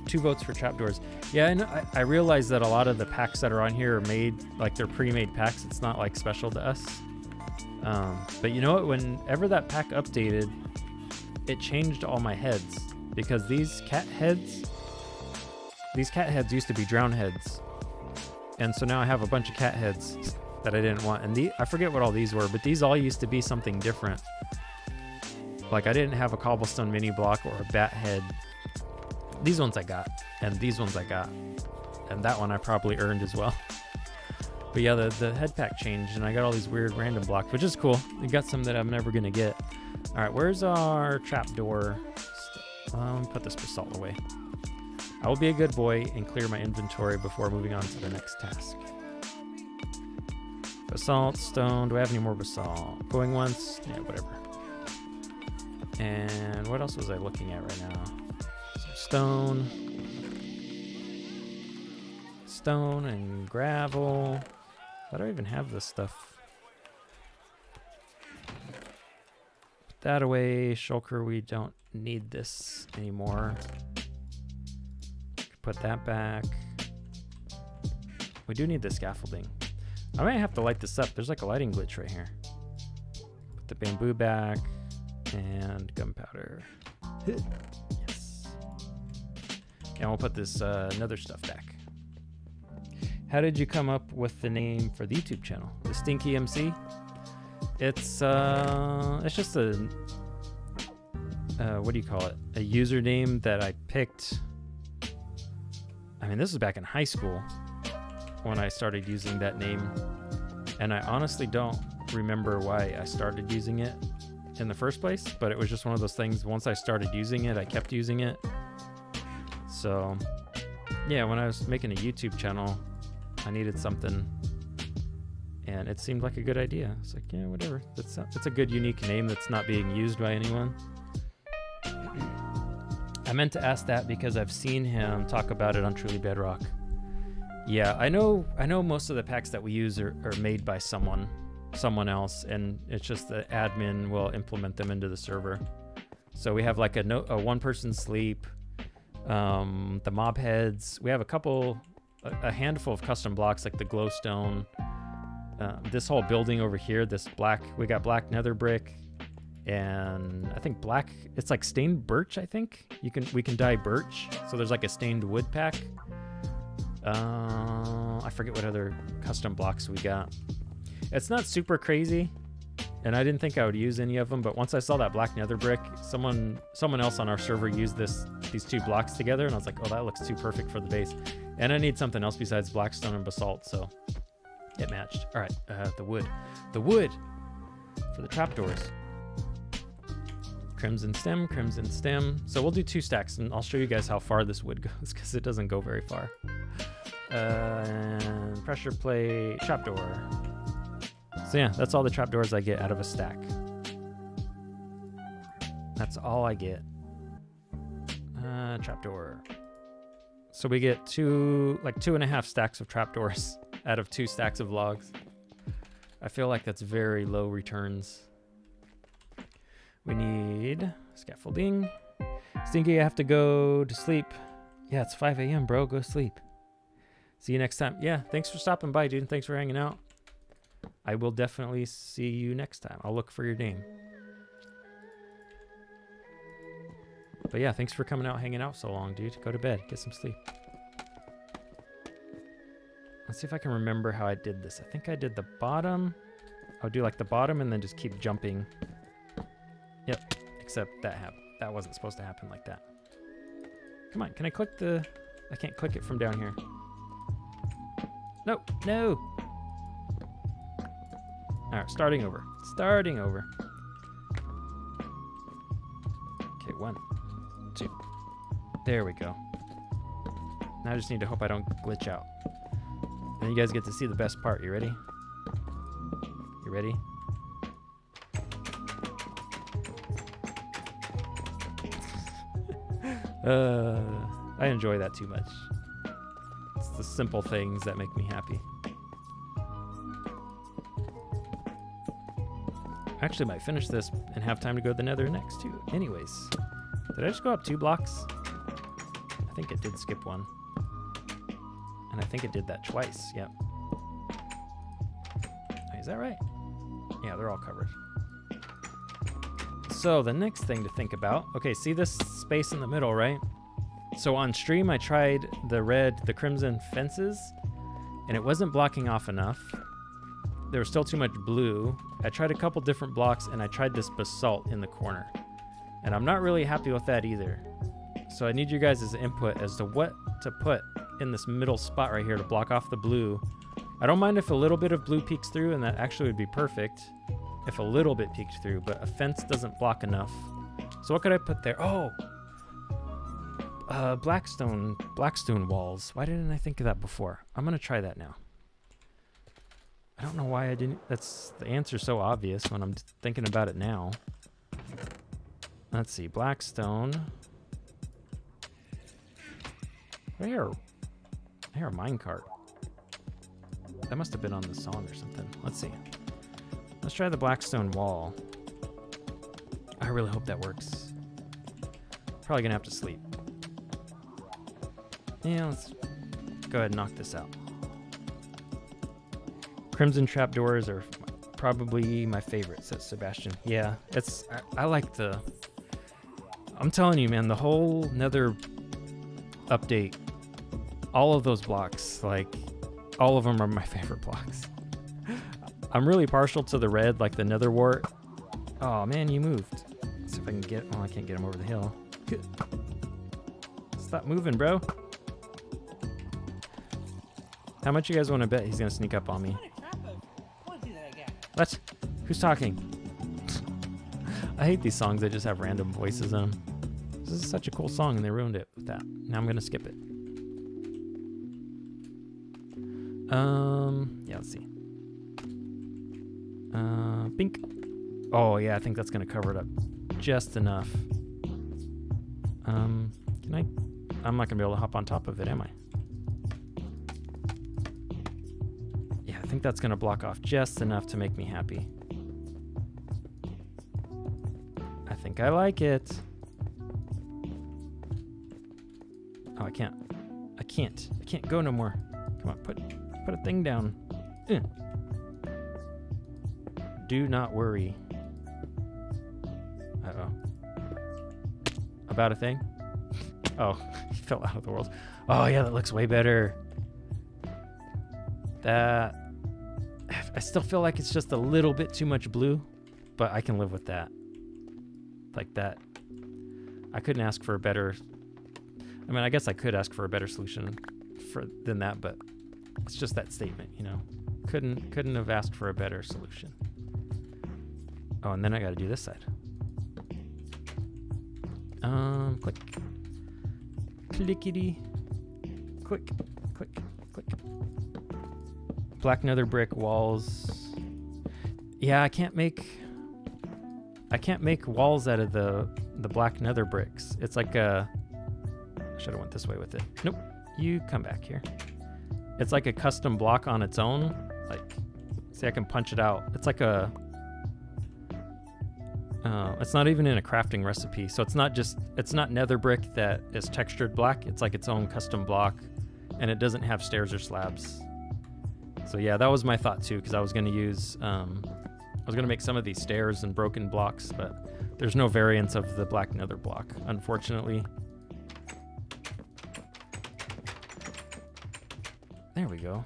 2 votes for trapdoors. Yeah, and I realize that a lot of the packs that are on here are made, like they're pre-made packs. It's not like special to us. But you know what? Whenever that pack updated, it changed all my heads, because these cat heads used to be drown heads. And so now I have a bunch of cat heads that I didn't want. And I forget what all these were, but these all used to be something different. Like I didn't have a cobblestone mini block or a bat head. These ones I got, and these ones I got. And that one I probably earned as well. But yeah, the head pack changed, and I got all these weird random blocks, which is cool. We got some that I'm never gonna get. All right, where's our trapdoor? Put this basalt away. I will be a good boy and clear my inventory before moving on to the next task. Basalt, stone. Do I have any more basalt? Going once? Yeah, whatever. And what else was I looking at right now? Some stone. Stone and gravel. Why do I even have this stuff? Put that away. Shulker, we don't need this anymore. Put that back. We do need the scaffolding. I might have to light this up. There's like a lighting glitch right here. Put the bamboo back and gunpowder. Yes. And we'll put this nether stuff back. How did you come up with the name for the YouTube channel? The stinkyMC? It's just a what do you call it? A username that I picked. I mean, this was back in high school when I started using that name, and I honestly don't remember why I started using it in the first place, but it was just one of those things. Once I started using it, I kept using it. So yeah, when I was making a YouTube channel, I needed something, and it seemed like a good idea. It's like, yeah, whatever. That's a good, unique name that's not being used by anyone. I meant to ask that because I've seen him talk about it on Truly Bedrock. Yeah, I know most of the packs that we use are made by someone else, and it's just the admin will implement them into the server. So we have like a one-person sleep, the mob heads. We have a handful of custom blocks like the glowstone. This whole building over here, we got black nether brick, and I think black, it's like stained birch. I think we can dye birch, so there's like a stained wood pack. I forget what other custom blocks we got. It's not super crazy, and I didn't think I would use any of them, but once I saw that black nether brick, someone else on our server used these two blocks together, and I was like, oh, that looks too perfect for the base. And I need something else besides blackstone and basalt, so it matched. All right, the wood for the trapdoors. Crimson stem. So we'll do 2 stacks, and I'll show you guys how far this wood goes because it doesn't go very far. And pressure plate, trapdoor. So yeah, that's all the trapdoors I get out of a stack. That's all I get. Trapdoor. So we get 2.5 stacks of trapdoors out of 2 stacks of logs. I feel like that's very low returns. We need scaffolding. Stinky, I have to go to sleep. Yeah, it's 5 a.m., bro. Go sleep. See you next time. Yeah, thanks for stopping by, dude. Thanks for hanging out. I will definitely see you next time. I'll look for your name. But yeah, thanks for coming out, hanging out so long, dude. Go to bed. Get some sleep. Let's see if I can remember how I did this. I think I did the bottom. I'll do like the bottom and then just keep jumping. Yep, except that wasn't supposed to happen like that. Come on, can I click I can't click it from down here. No. All right, starting over. Okay, 1, 2. There we go. Now I just need to hope I don't glitch out. And you guys get to see the best part. You ready? You ready? I enjoy that too much. It's the simple things that make me happy. I actually might finish this and have time to go to the nether next too. Anyways, did I just go up 2 blocks? I think it did skip 1. And I think it did that twice. Yep. Is that right? Yeah, they're all covered. So the next thing to think about, okay, see this space in the middle, right? So on stream, I tried the crimson fences, and it wasn't blocking off enough. There was still too much blue. I tried a couple different blocks, and I tried this basalt in the corner. And I'm not really happy with that either. So I need you guys' input as to what to put in this middle spot right here to block off the blue I don't mind if a little bit of blue peeks through, and that actually would be perfect if a little bit peeked through, but a fence doesn't block enough. So what could I put there? Oh, Blackstone walls. Why didn't I think of that before? I'm gonna try that now. I don't know why I didn't. That's the answer's so obvious when I'm thinking about it now. Let's see, Blackstone. I hear a minecart. That must have been on the song or something. Let's see. Let's try the Blackstone wall. I really hope that works. Probably gonna have to sleep. Yeah, let's go ahead and knock this out. Crimson trapdoors are probably my favorite, says Sebastian. Yeah, I like the... I'm telling you, man, the whole Nether update, all of those blocks, like, all of them are my favorite blocks. I'm really partial to the red, like the Nether wart. Oh, man, you moved. Let's see if I can get... Oh, I can't get him over the hill. Stop moving, bro. How much you guys want to bet he's going to sneak up on me? What? Who's talking? I hate these songs that just have random voices in them. This is such a cool song and they ruined it with that. Now I'm going to skip it. Yeah, let's see. Pink. Oh, yeah, I think that's going to cover it up just enough. Can I? I'm not going to be able to hop on top of it, am I? Yeah, I think that's going to block off just enough to make me happy. I think I like it. Oh, I can't. I can't go no more. Come on, put a thing down. Do not worry. Uh-oh. About a thing? Oh, he fell out of the world. Oh, yeah, that looks way better. That... I still feel like it's just a little bit too much blue, but I can live with that. Like that. I couldn't ask for a better... I mean, I guess I could ask for a better solution than that, but it's just that statement, you know. Couldn't have asked for a better solution. Oh, and then I got to do this side. Click. Clickety. Click. Click. Click. Black nether brick walls. Yeah, I can't make walls out of the black nether bricks. It's like a... I should have went this way with it. Nope. You come back here. It's like a custom block on its own. Like, see, I can punch it out. It's like a... it's not even in a crafting recipe. So it's not nether brick that is textured black. It's like its own custom block. And it doesn't have stairs or slabs. So yeah, that was my thought too, because I was going to use... I was going to make some of these stairs and broken blocks, but there's no variants of the black nether block, unfortunately. There we go.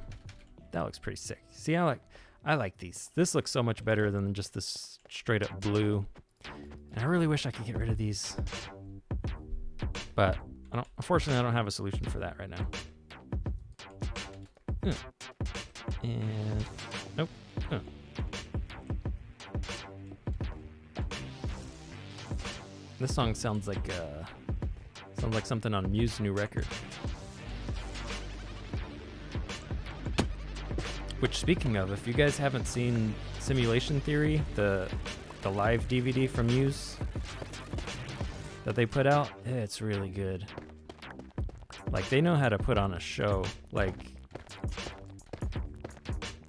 That looks pretty sick. See, I like these. This looks so much better than just this straight up blue. And I really wish I could get rid of these. But unfortunately I don't have a solution for that right now. And nope. This song sounds like something on Muse's new record. Which, speaking of, if you guys haven't seen Simulation Theory, the live DVD from Muse that they put out, it's really good. Like, they know how to put on a show. Like,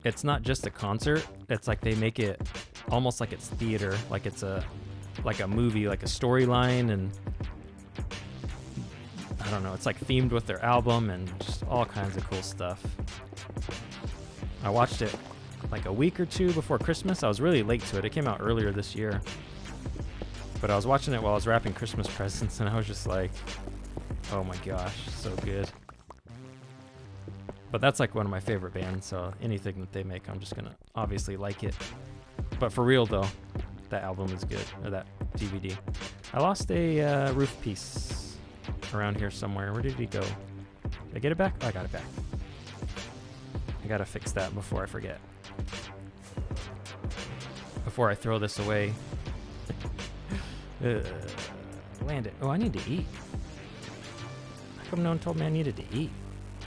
it's not just a concert. It's like they make it almost like it's theater, like it's a movie, like a storyline, and I don't know, it's like themed with their album and just all kinds of cool stuff. I watched it like a week or two before Christmas. I was really late to it. It came out earlier this year. But I was watching it while I was wrapping Christmas presents, and I was just like, oh my gosh, so good. But that's like one of my favorite bands, so anything that they make, I'm just gonna obviously like it. But for real though, that album is good, or that DVD. I lost a roof piece around here somewhere. Where did he go? Did I get it back? Oh, I got it back. I gotta fix that before I forget. Before I throw this away. Land it. Oh, I need to eat. How come no one told me I needed to eat?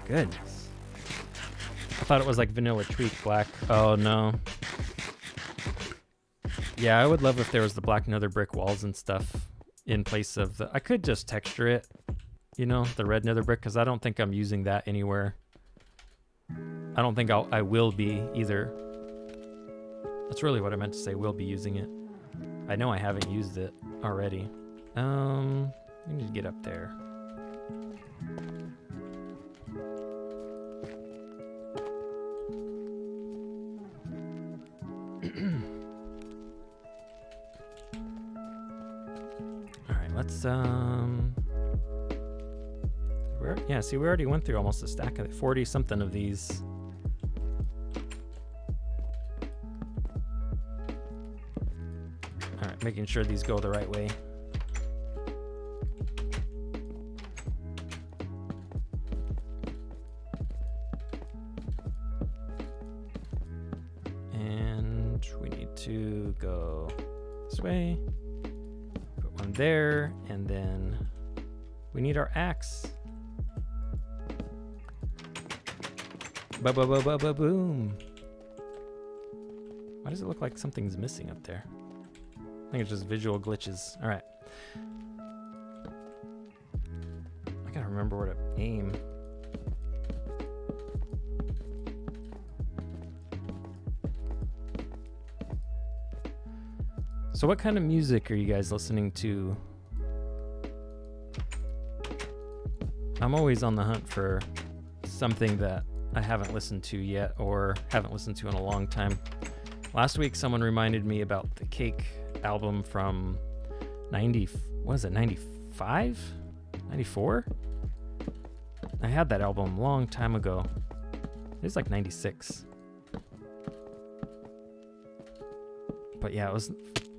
Goodness. I thought it was like vanilla tweak black. Oh, no. Yeah, I would love if there was the black nether brick walls and stuff in place of the... I could just texture it, you know, the red nether brick, because I don't think I'm using that anywhere. I don't think I will be either. That's really what I meant to say, will be using it. I know I haven't used it already. We need to get up there. Alright, let's yeah, see, we already went through almost a stack of 40 something of these. Alright, making sure these go the right way. And we need to go this way. Put one there, and then we need our axe. Ba-ba-ba-ba-ba-boom. Why does it look like something's missing up there? I think it's just visual glitches. All right. I gotta remember where to aim. So what kind of music are you guys listening to? I'm always on the hunt for something that I haven't listened to yet or haven't listened to in a long time. Last week, someone reminded me about the Cake album from 95? 94? I had that album a long time ago. It was like 96. But yeah, it was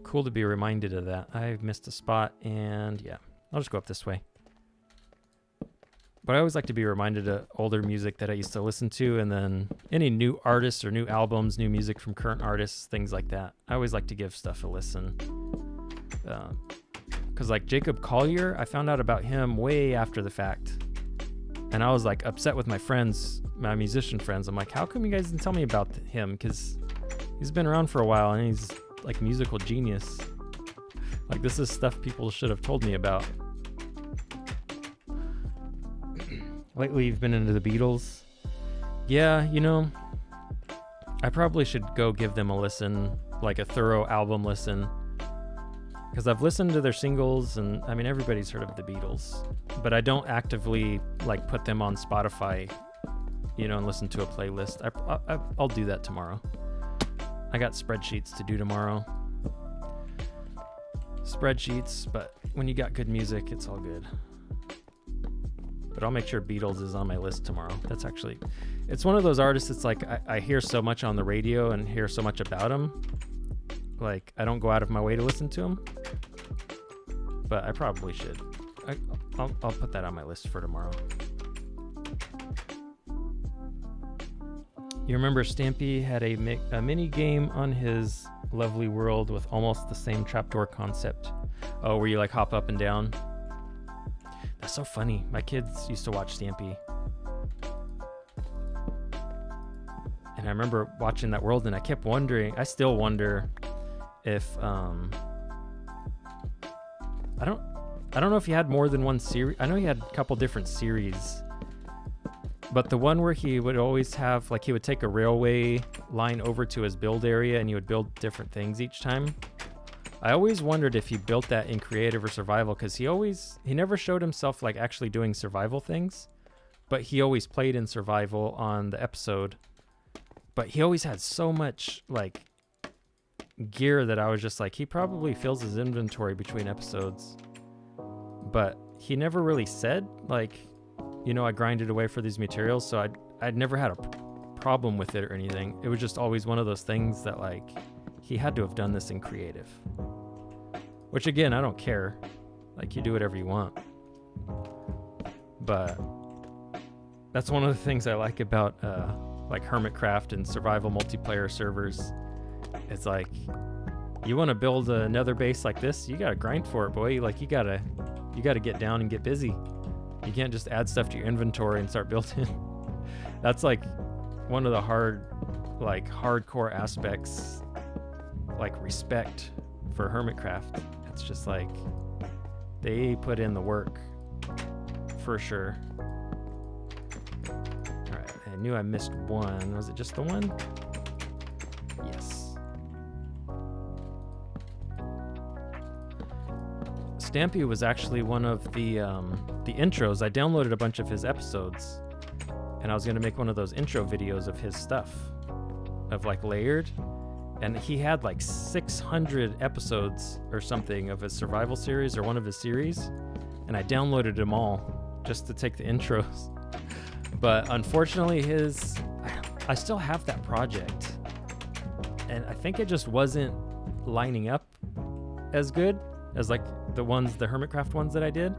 cool to be reminded of that. I've missed a spot, and yeah, I'll just go up this way. But I always like to be reminded of older music that I used to listen to, and then any new artists or new albums, new music from current artists, things like that. I always like to give stuff a listen. Because like Jacob Collier, I found out about him way after the fact. And I was like upset with my friends, my musician friends. I'm like, how come you guys didn't tell me about him? Because he's been around for a while, and he's like musical genius. Like, this is stuff people should have told me about. Lately, you've been into the Beatles. Yeah, you know, I probably should go give them a listen, like a thorough album listen. Because I've listened to their singles, and I mean, everybody's heard of the Beatles. But I don't actively, like, put them on Spotify, you know, and listen to a playlist. I'll do that tomorrow. I got spreadsheets to do tomorrow. Spreadsheets, but when you got good music, it's all good. But I'll make sure Beatles is on my list tomorrow. That's actually, it's one of those artists that's like, I hear so much on the radio and hear so much about him. Like, I don't go out of my way to listen to him. But I probably should. I'll put that on my list for tomorrow. You remember Stampy had a mini game on his lovely world with almost the same trapdoor concept. Oh, where you like hop up and down? That's so funny. My kids used to watch Stampy. And I remember watching that world, and I kept wondering, I still wonder if I don't know if he had more than one series. I know he had a couple different series. But the one where he would always have, like, he would take a railway line over to his build area, and he would build different things each time. I always wondered if he built that in creative or survival, because he never showed himself like actually doing survival things, but he always played in survival on the episode. But he always had so much like gear that I was just like, he probably fills his inventory between episodes. But he never really said, like, you know, I grinded away for these materials, so I'd never had a problem with it or anything. It was just always one of those things that, like, he had to have done this in creative. Which, again, I don't care. Like, you do whatever you want. But that's one of the things I like about like Hermitcraft and survival multiplayer servers. It's like, you want to build another base like this, you gotta grind for it, boy. Like you gotta get down and get busy. You can't just add stuff to your inventory and start building. That's like one of the hardcore aspects, like respect for Hermitcraft. It's just like they put in the work for sure. All right, I knew I missed one. Was it just the one? Yes. Stampy was actually one of the intros. I downloaded a bunch of his episodes, and I was gonna make one of those intro videos of his stuff, of like layered. And he had like 600 episodes or something of his survival series or one of his series, and I downloaded them all just to take the intros. But unfortunately, I still have that project, and I think it just wasn't lining up as good as like the Hermitcraft ones that I did,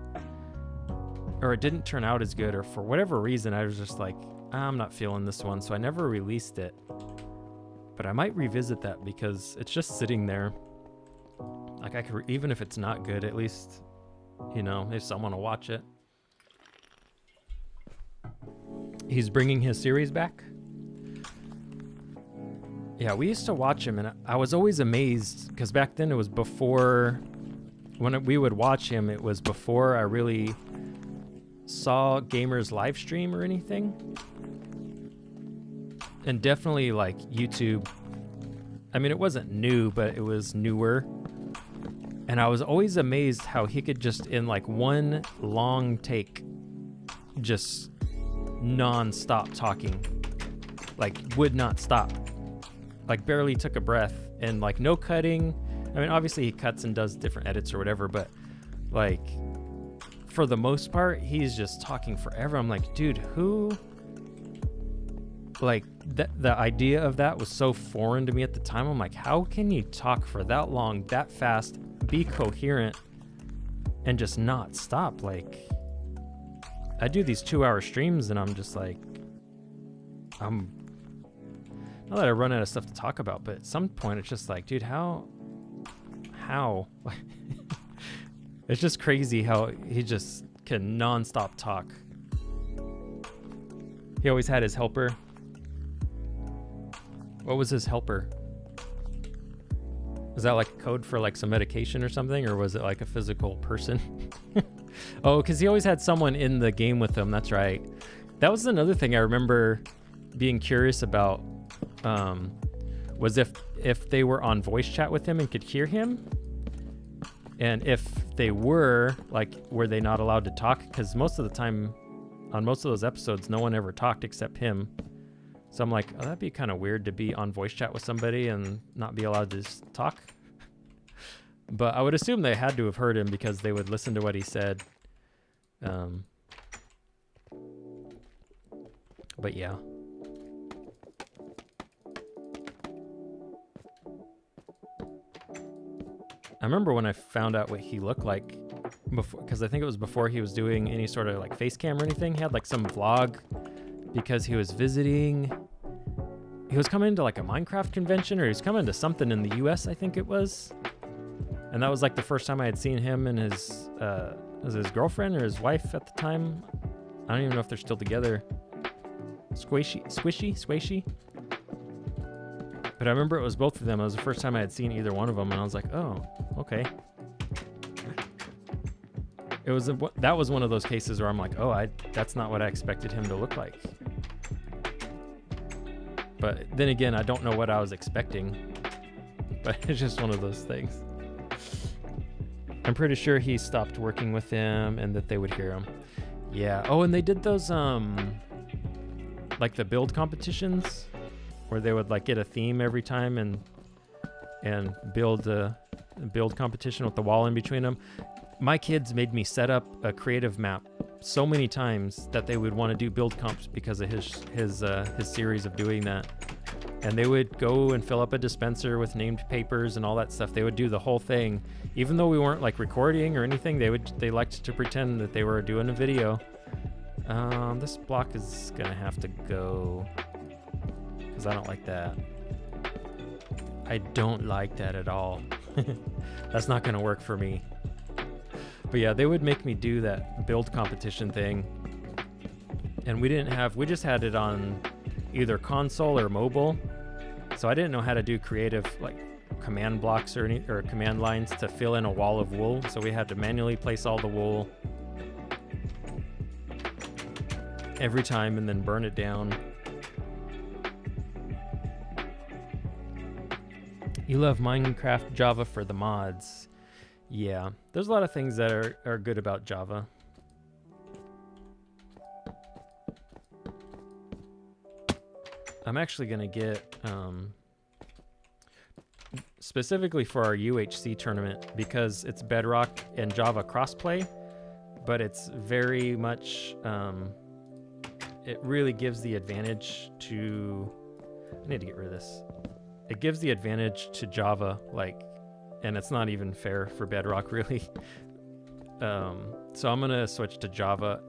or it didn't turn out as good, or for whatever reason I was just like, I'm not feeling this one, so I never released it. But I might revisit that because it's just sitting there. Like I could, even if it's not good, at least, you know, if someone will watch it. He's bringing his series back. Yeah, we used to watch him, and I was always amazed because back then it was before, when we would watch him, it was before I really saw gamers live stream or anything. And definitely like YouTube. I mean, it wasn't new, but it was newer. And I was always amazed how he could just, in like one long take, just non-stop talking. Like would not stop. Like barely took a breath, and like no cutting. I mean, obviously he cuts and does different edits or whatever, but like for the most part, he's just talking forever. I'm like, dude, who... Like the idea of that was so foreign to me at the time. I'm like, how can you talk for that long, that fast, be coherent, and just not stop? Like, I do these 2-hour streams, and I'm just like, not that I run out of stuff to talk about, but at some point it's just like, dude, how? It's just crazy how he just can non-stop talk. He always had his helper. What was his helper? Was that like code for like some medication or something, or was it like a physical person? Oh, because he always had someone in the game with him. That's right. That was another thing I remember being curious about, was if they were on voice chat with him and could hear him, and if they were they not allowed to talk? Because most of the time, on most of those episodes, no one ever talked except him. So I'm like, oh, that'd be kind of weird to be on voice chat with somebody and not be allowed to just talk. But I would assume they had to have heard him because they would listen to what he said. But yeah. I remember when I found out what he looked like, because I think it was before he was doing any sort of like face cam or anything. He had like some vlog because he was visiting. He was coming to like a Minecraft convention, or he was coming to something in the US, I think it was. And that was like the first time I had seen him and his girlfriend or his wife at the time. I don't even know if they're still together. Squishy. But I remember it was both of them. It was the first time I had seen either one of them, and I was like, oh, okay. That was one of those cases where I'm like, oh, that's not what I expected him to look like. But then again, I don't know what I was expecting. But it's just one of those things. I'm pretty sure he stopped working with him and that they would hear him. Yeah. Oh, and they did those like the build competitions where they would like get a theme every time and build a build competition with the wall in between them. My kids made me set up a creative map so many times that they would want to do build comps because of his series of doing that. And they would go and fill up a dispenser with named papers and all that stuff. They would do the whole thing, even though we weren't like recording or anything. They liked to pretend that they were doing a video. This block is gonna have to go. because I don't like that. I don't like that at all. That's not going to work for me. But yeah, they would make me do that build competition thing. And we just had it on either console or mobile. So I didn't know how to do creative like command blocks or command lines to fill in a wall of wool. So we had to manually place all the wool every time and then burn it down. You love Minecraft Java for the mods. Yeah, there's a lot of things that are good about Java. I'm actually going to get, specifically for our UHC tournament, because it's Bedrock and Java crossplay, but it's very much, it really gives the advantage to, I need to get rid of this. It gives the advantage to Java, like, and it's not even fair for Bedrock, really. So I'm going to switch to Java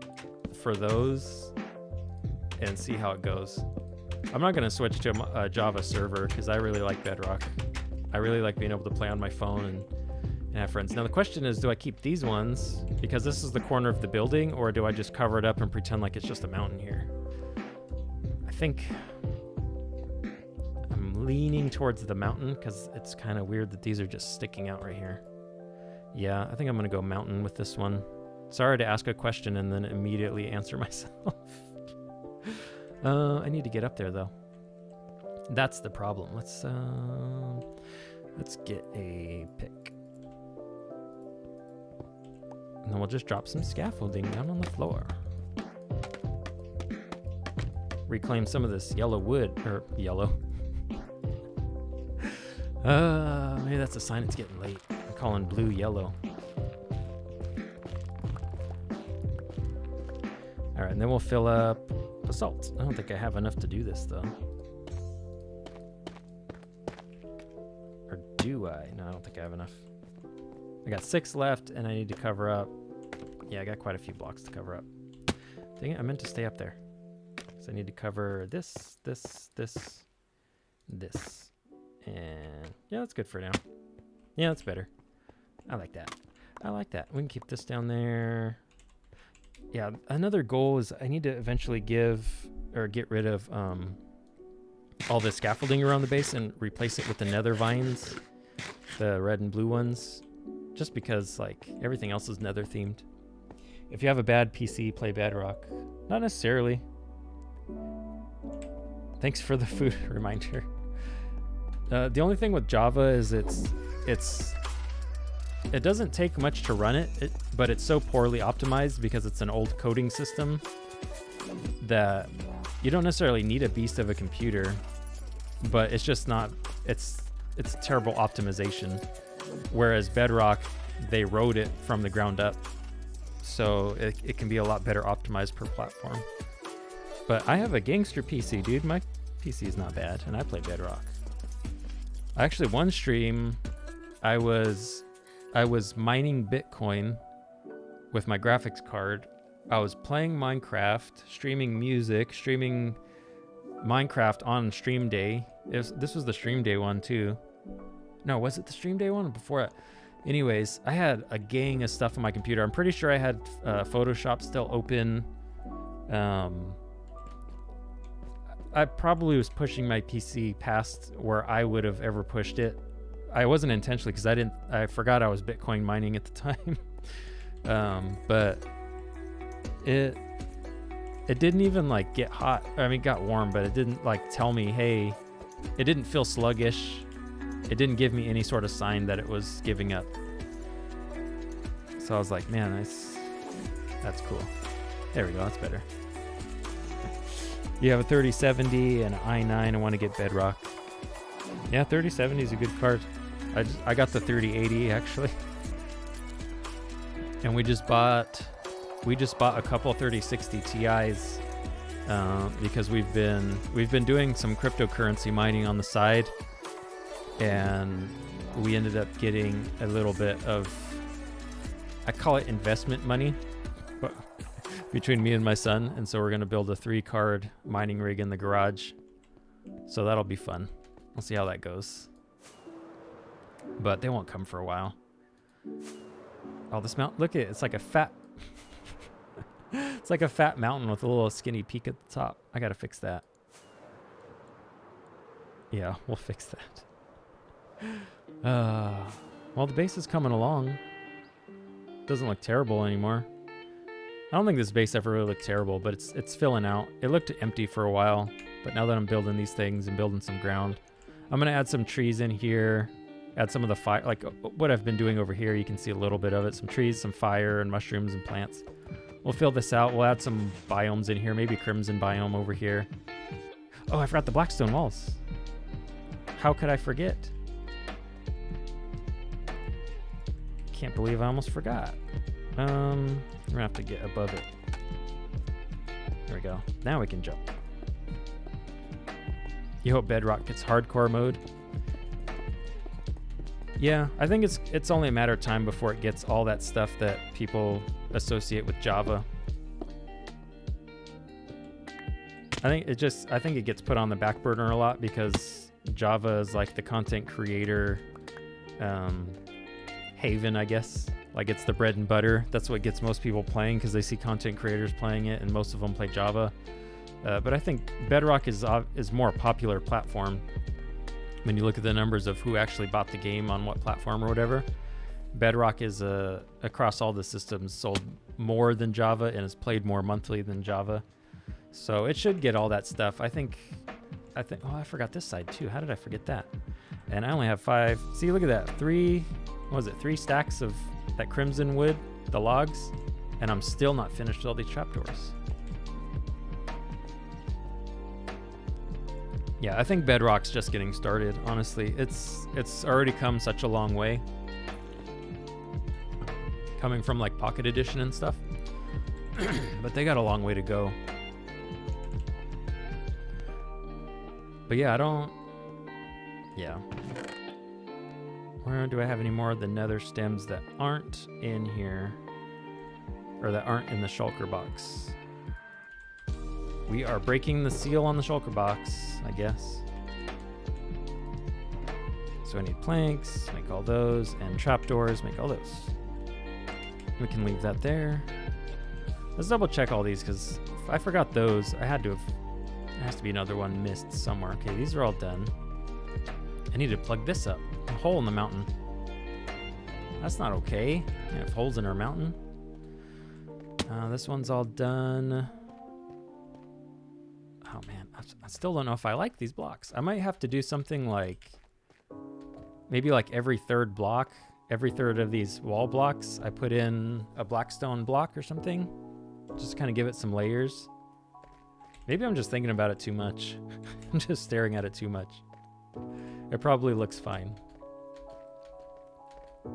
for those and see how it goes. I'm not going to switch to a Java server because I really like Bedrock. I really like being able to play on my phone and have friends. Now the question is, do I keep these ones because this is the corner of the building, or do I just cover it up and pretend like it's just a mountain here? I think I'm leaning towards the mountain because it's kind of weird that these are just sticking out right here. Yeah, I think I'm going to go mountain with this one. Sorry to ask a question and then immediately answer myself. I need to get up there though. That's the problem. Let's get a pick. And then we'll just drop some scaffolding down on the floor. Reclaim some of this yellow wood, or yellow. Maybe that's a sign it's getting late. I'm calling blue yellow. All right, and then we'll fill up basalt. I don't think I have enough to do this though. Or do I? No, I don't think I have enough. I got 6 left and I need to cover up. Yeah, I got quite a few blocks to cover up. Dang it, I meant to stay up there. So I need to cover this, this, this, this. And yeah, that's good for now. Yeah, that's better. I like that. I like that. We can keep this down there. Yeah, another goal is I need to eventually get rid of all the scaffolding around the base and replace it with the nether vines, the red and blue ones, just because like everything else is nether themed. If you have a bad PC, play Bedrock. Not necessarily. Thanks for the food reminder. The only thing with Java is it doesn't take much to run it, but it's so poorly optimized because it's an old coding system that you don't necessarily need a beast of a computer, but it's just not, it's terrible optimization. Whereas Bedrock, they wrote it from the ground up, so it can be a lot better optimized per platform. But I have a gangster PC, dude. My PC is not bad, and I play Bedrock. Actually, one stream, I was mining Bitcoin with my graphics card. I was playing Minecraft, streaming music, streaming Minecraft on stream day. This was the stream day one too. No, was it the stream day one or before it? Anyways, I had a gang of stuff on my computer. I'm pretty sure I had Photoshop still open. I probably was pushing my PC past where I would have ever pushed it. I wasn't intentionally because I forgot I was Bitcoin mining at the time. But it didn't even like get hot. I mean, it got warm, but it didn't like tell me, hey, it didn't feel sluggish. It didn't give me any sort of sign that it was giving up. So I was like, man, that's cool. There we go, that's better. You have a 3070 and an i9. I want to get Bedrock. Yeah, 3070 is a good card. I got the 3080 actually. And we just bought a couple 3060 Ti's because we've been doing some cryptocurrency mining on the side, and we ended up getting a little bit of, I call it investment money, between me and my son, and so we're gonna build a 3-card mining rig in the garage. So that'll be fun. We'll see how that goes. But they won't come for a while. Oh, this mountain, look at it. It's like a fat, it's like a fat mountain with a little skinny peak at the top. I gotta fix that. Yeah, we'll fix that. Well, the base is coming along. Doesn't look terrible anymore. I don't think this base ever really looked terrible, but it's filling out. It looked empty for a while, but now that I'm building these things and building some ground, I'm gonna add some trees in here, add some of the fire, like what I've been doing over here. You can see a little bit of it, some trees, some fire and mushrooms and plants. We'll fill this out. We'll add some biomes in here, maybe crimson biome over here. Oh, I forgot the blackstone walls. How could I forget? Can't believe I almost forgot. We're gonna have to get above it. There we go. Now we can jump. You hope Bedrock gets hardcore mode. Yeah, I think it's only a matter of time before it gets all that stuff that people associate with Java. I think it gets put on the back burner a lot because Java is like the content creator haven, I guess. Like it's the bread and butter. That's what gets most people playing because they see content creators playing it, and most of them play Java. But I think Bedrock is more popular platform. When you look at the numbers of who actually bought the game on what platform or whatever, Bedrock is across all the systems sold more than Java and is played more monthly than Java. So it should get all that stuff. I think. Oh, I forgot this side too. How did I forget that? And I only have 5. See, look at that. 3 stacks of that crimson wood, the logs, and I'm still not finished with all these trapdoors. Yeah, I think Bedrock's just getting started, honestly. It's already come such a long way. Coming from like Pocket Edition and stuff. But they got a long way to go. But yeah, yeah. Where do I have any more of the nether stems that aren't in here? Or that aren't in the shulker box? We are breaking the seal on the shulker box, I guess. So I need planks, make all those, and trapdoors, make all those. We can leave that there. Let's double check all these, because if I forgot those, I had to have, there has to be another one missed somewhere. Okay, these are all done. I need to plug this up. A hole in the mountain. That's not okay. We have holes in our mountain. This one's all done. Oh man, I still don't know if I like these blocks. I might have to do something like, maybe like every third block, every third of these wall blocks, I put in a blackstone block or something. Just kind of give it some layers. Maybe I'm just thinking about it too much. I'm just staring at it too much. It probably looks fine.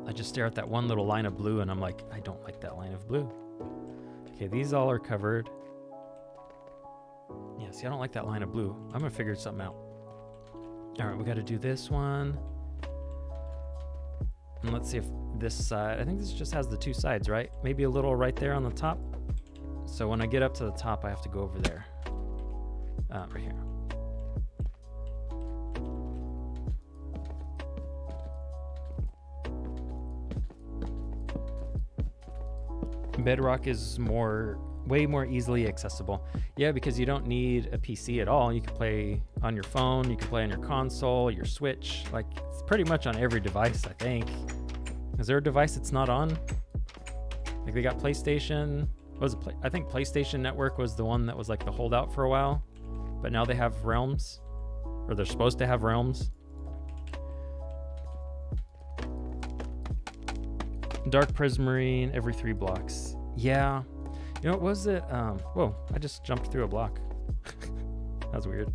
I just stare at that one little line of blue and I'm like, I don't like that line of blue. Okay, these all are covered. Yeah, see, I don't like that line of blue. I'm gonna figure something out. All right, we gotta do this one. And let's see if this side, I think this just has the 2 sides, right? Maybe a little right there on the top. So when I get up to the top, I have to go over there. Right here. Bedrock is way more easily accessible. Yeah, because you don't need a PC at all. You can play on your phone, you can play on your console, your Switch. Like, it's pretty much on every device, I think. Is there a device it's not on? Like, they got PlayStation. I think PlayStation Network was the one that was like the holdout for a while. But now they have Realms. Or they're supposed to have Realms. Dark Prismarine every 3 blocks. Yeah. You know, what was it? Whoa, I just jumped through a block. That was weird.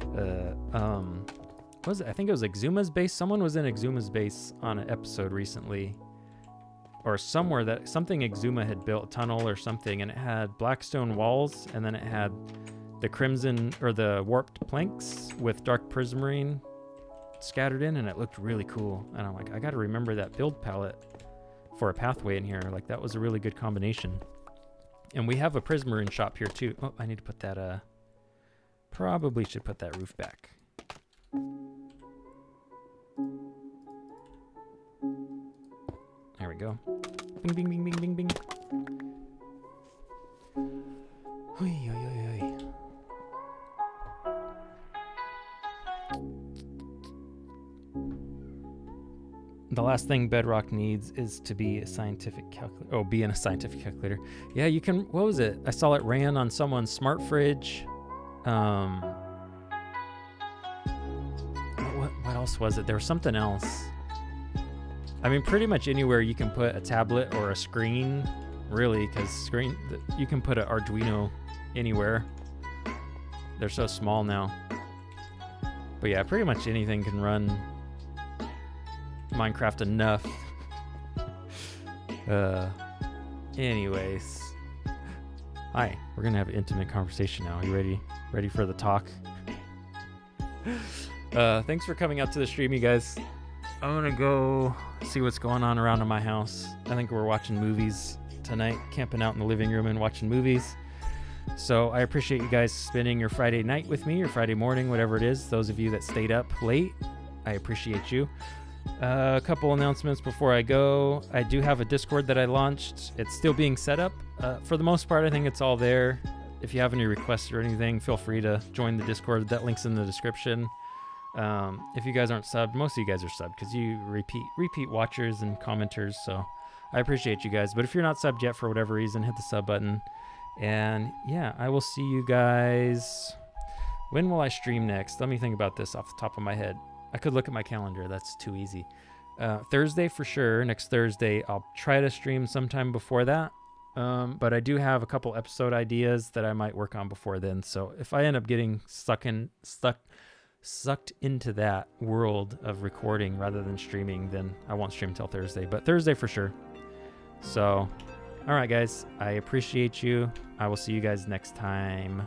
What was it? I think it was Exuma's base. Someone was in Exuma's base on an episode recently. Or somewhere that something Exuma had built, a tunnel or something, and it had blackstone walls, and then it had the crimson or the warped planks with dark prismarine scattered in, and it looked really cool. And I'm like, I gotta remember that build palette for a pathway in here. Like, that was a really good combination. And we have a prismarine shop here too. Oh, I need to put that Probably should put that roof back. There we go. Bing, bing, bing, bing, bing, bing. Oi, oi, oi, oi. The last thing Bedrock needs is to be a scientific calculator. Oh, be in a scientific calculator. Yeah, you can. What was it? I saw it ran on someone's smart fridge. What else was it? There was something else. I mean, pretty much anywhere you can put a tablet or a screen, really, because you can put an Arduino anywhere. They're so small now. But yeah, pretty much anything can run Minecraft enough. Anyways. Hi, we're gonna have an intimate conversation now. Are you ready? Ready for the talk? Thanks for coming out to the stream, you guys. I'm gonna go see what's going on around in my house. I think we're watching movies tonight, camping out in the living room and watching movies. So I appreciate you guys spending your Friday night with me, or Friday morning, whatever it is. Those of you that stayed up late, I appreciate you. A couple announcements before I go. I do have a Discord that I launched. It's still being set up. For the most part, I think it's all there. If you have any requests or anything, feel free to join the Discord. That link's in the description. If you guys aren't subbed, most of you guys are subbed because you repeat watchers and commenters, so I appreciate you guys. But if you're not subbed yet for whatever reason, hit the sub button. And yeah, I will see you guys. When will I stream next? Let me think about this off the top of my head. I could look at my calendar. That's too easy. Thursday for sure. Next Thursday. I'll try to stream sometime before that. But I do have a couple episode ideas that I might work on before then. So if I end up getting sucked into that world of recording rather than streaming, then I won't stream till Thursday. But Thursday for sure. So, all right, guys. I appreciate you. I will see you guys next time.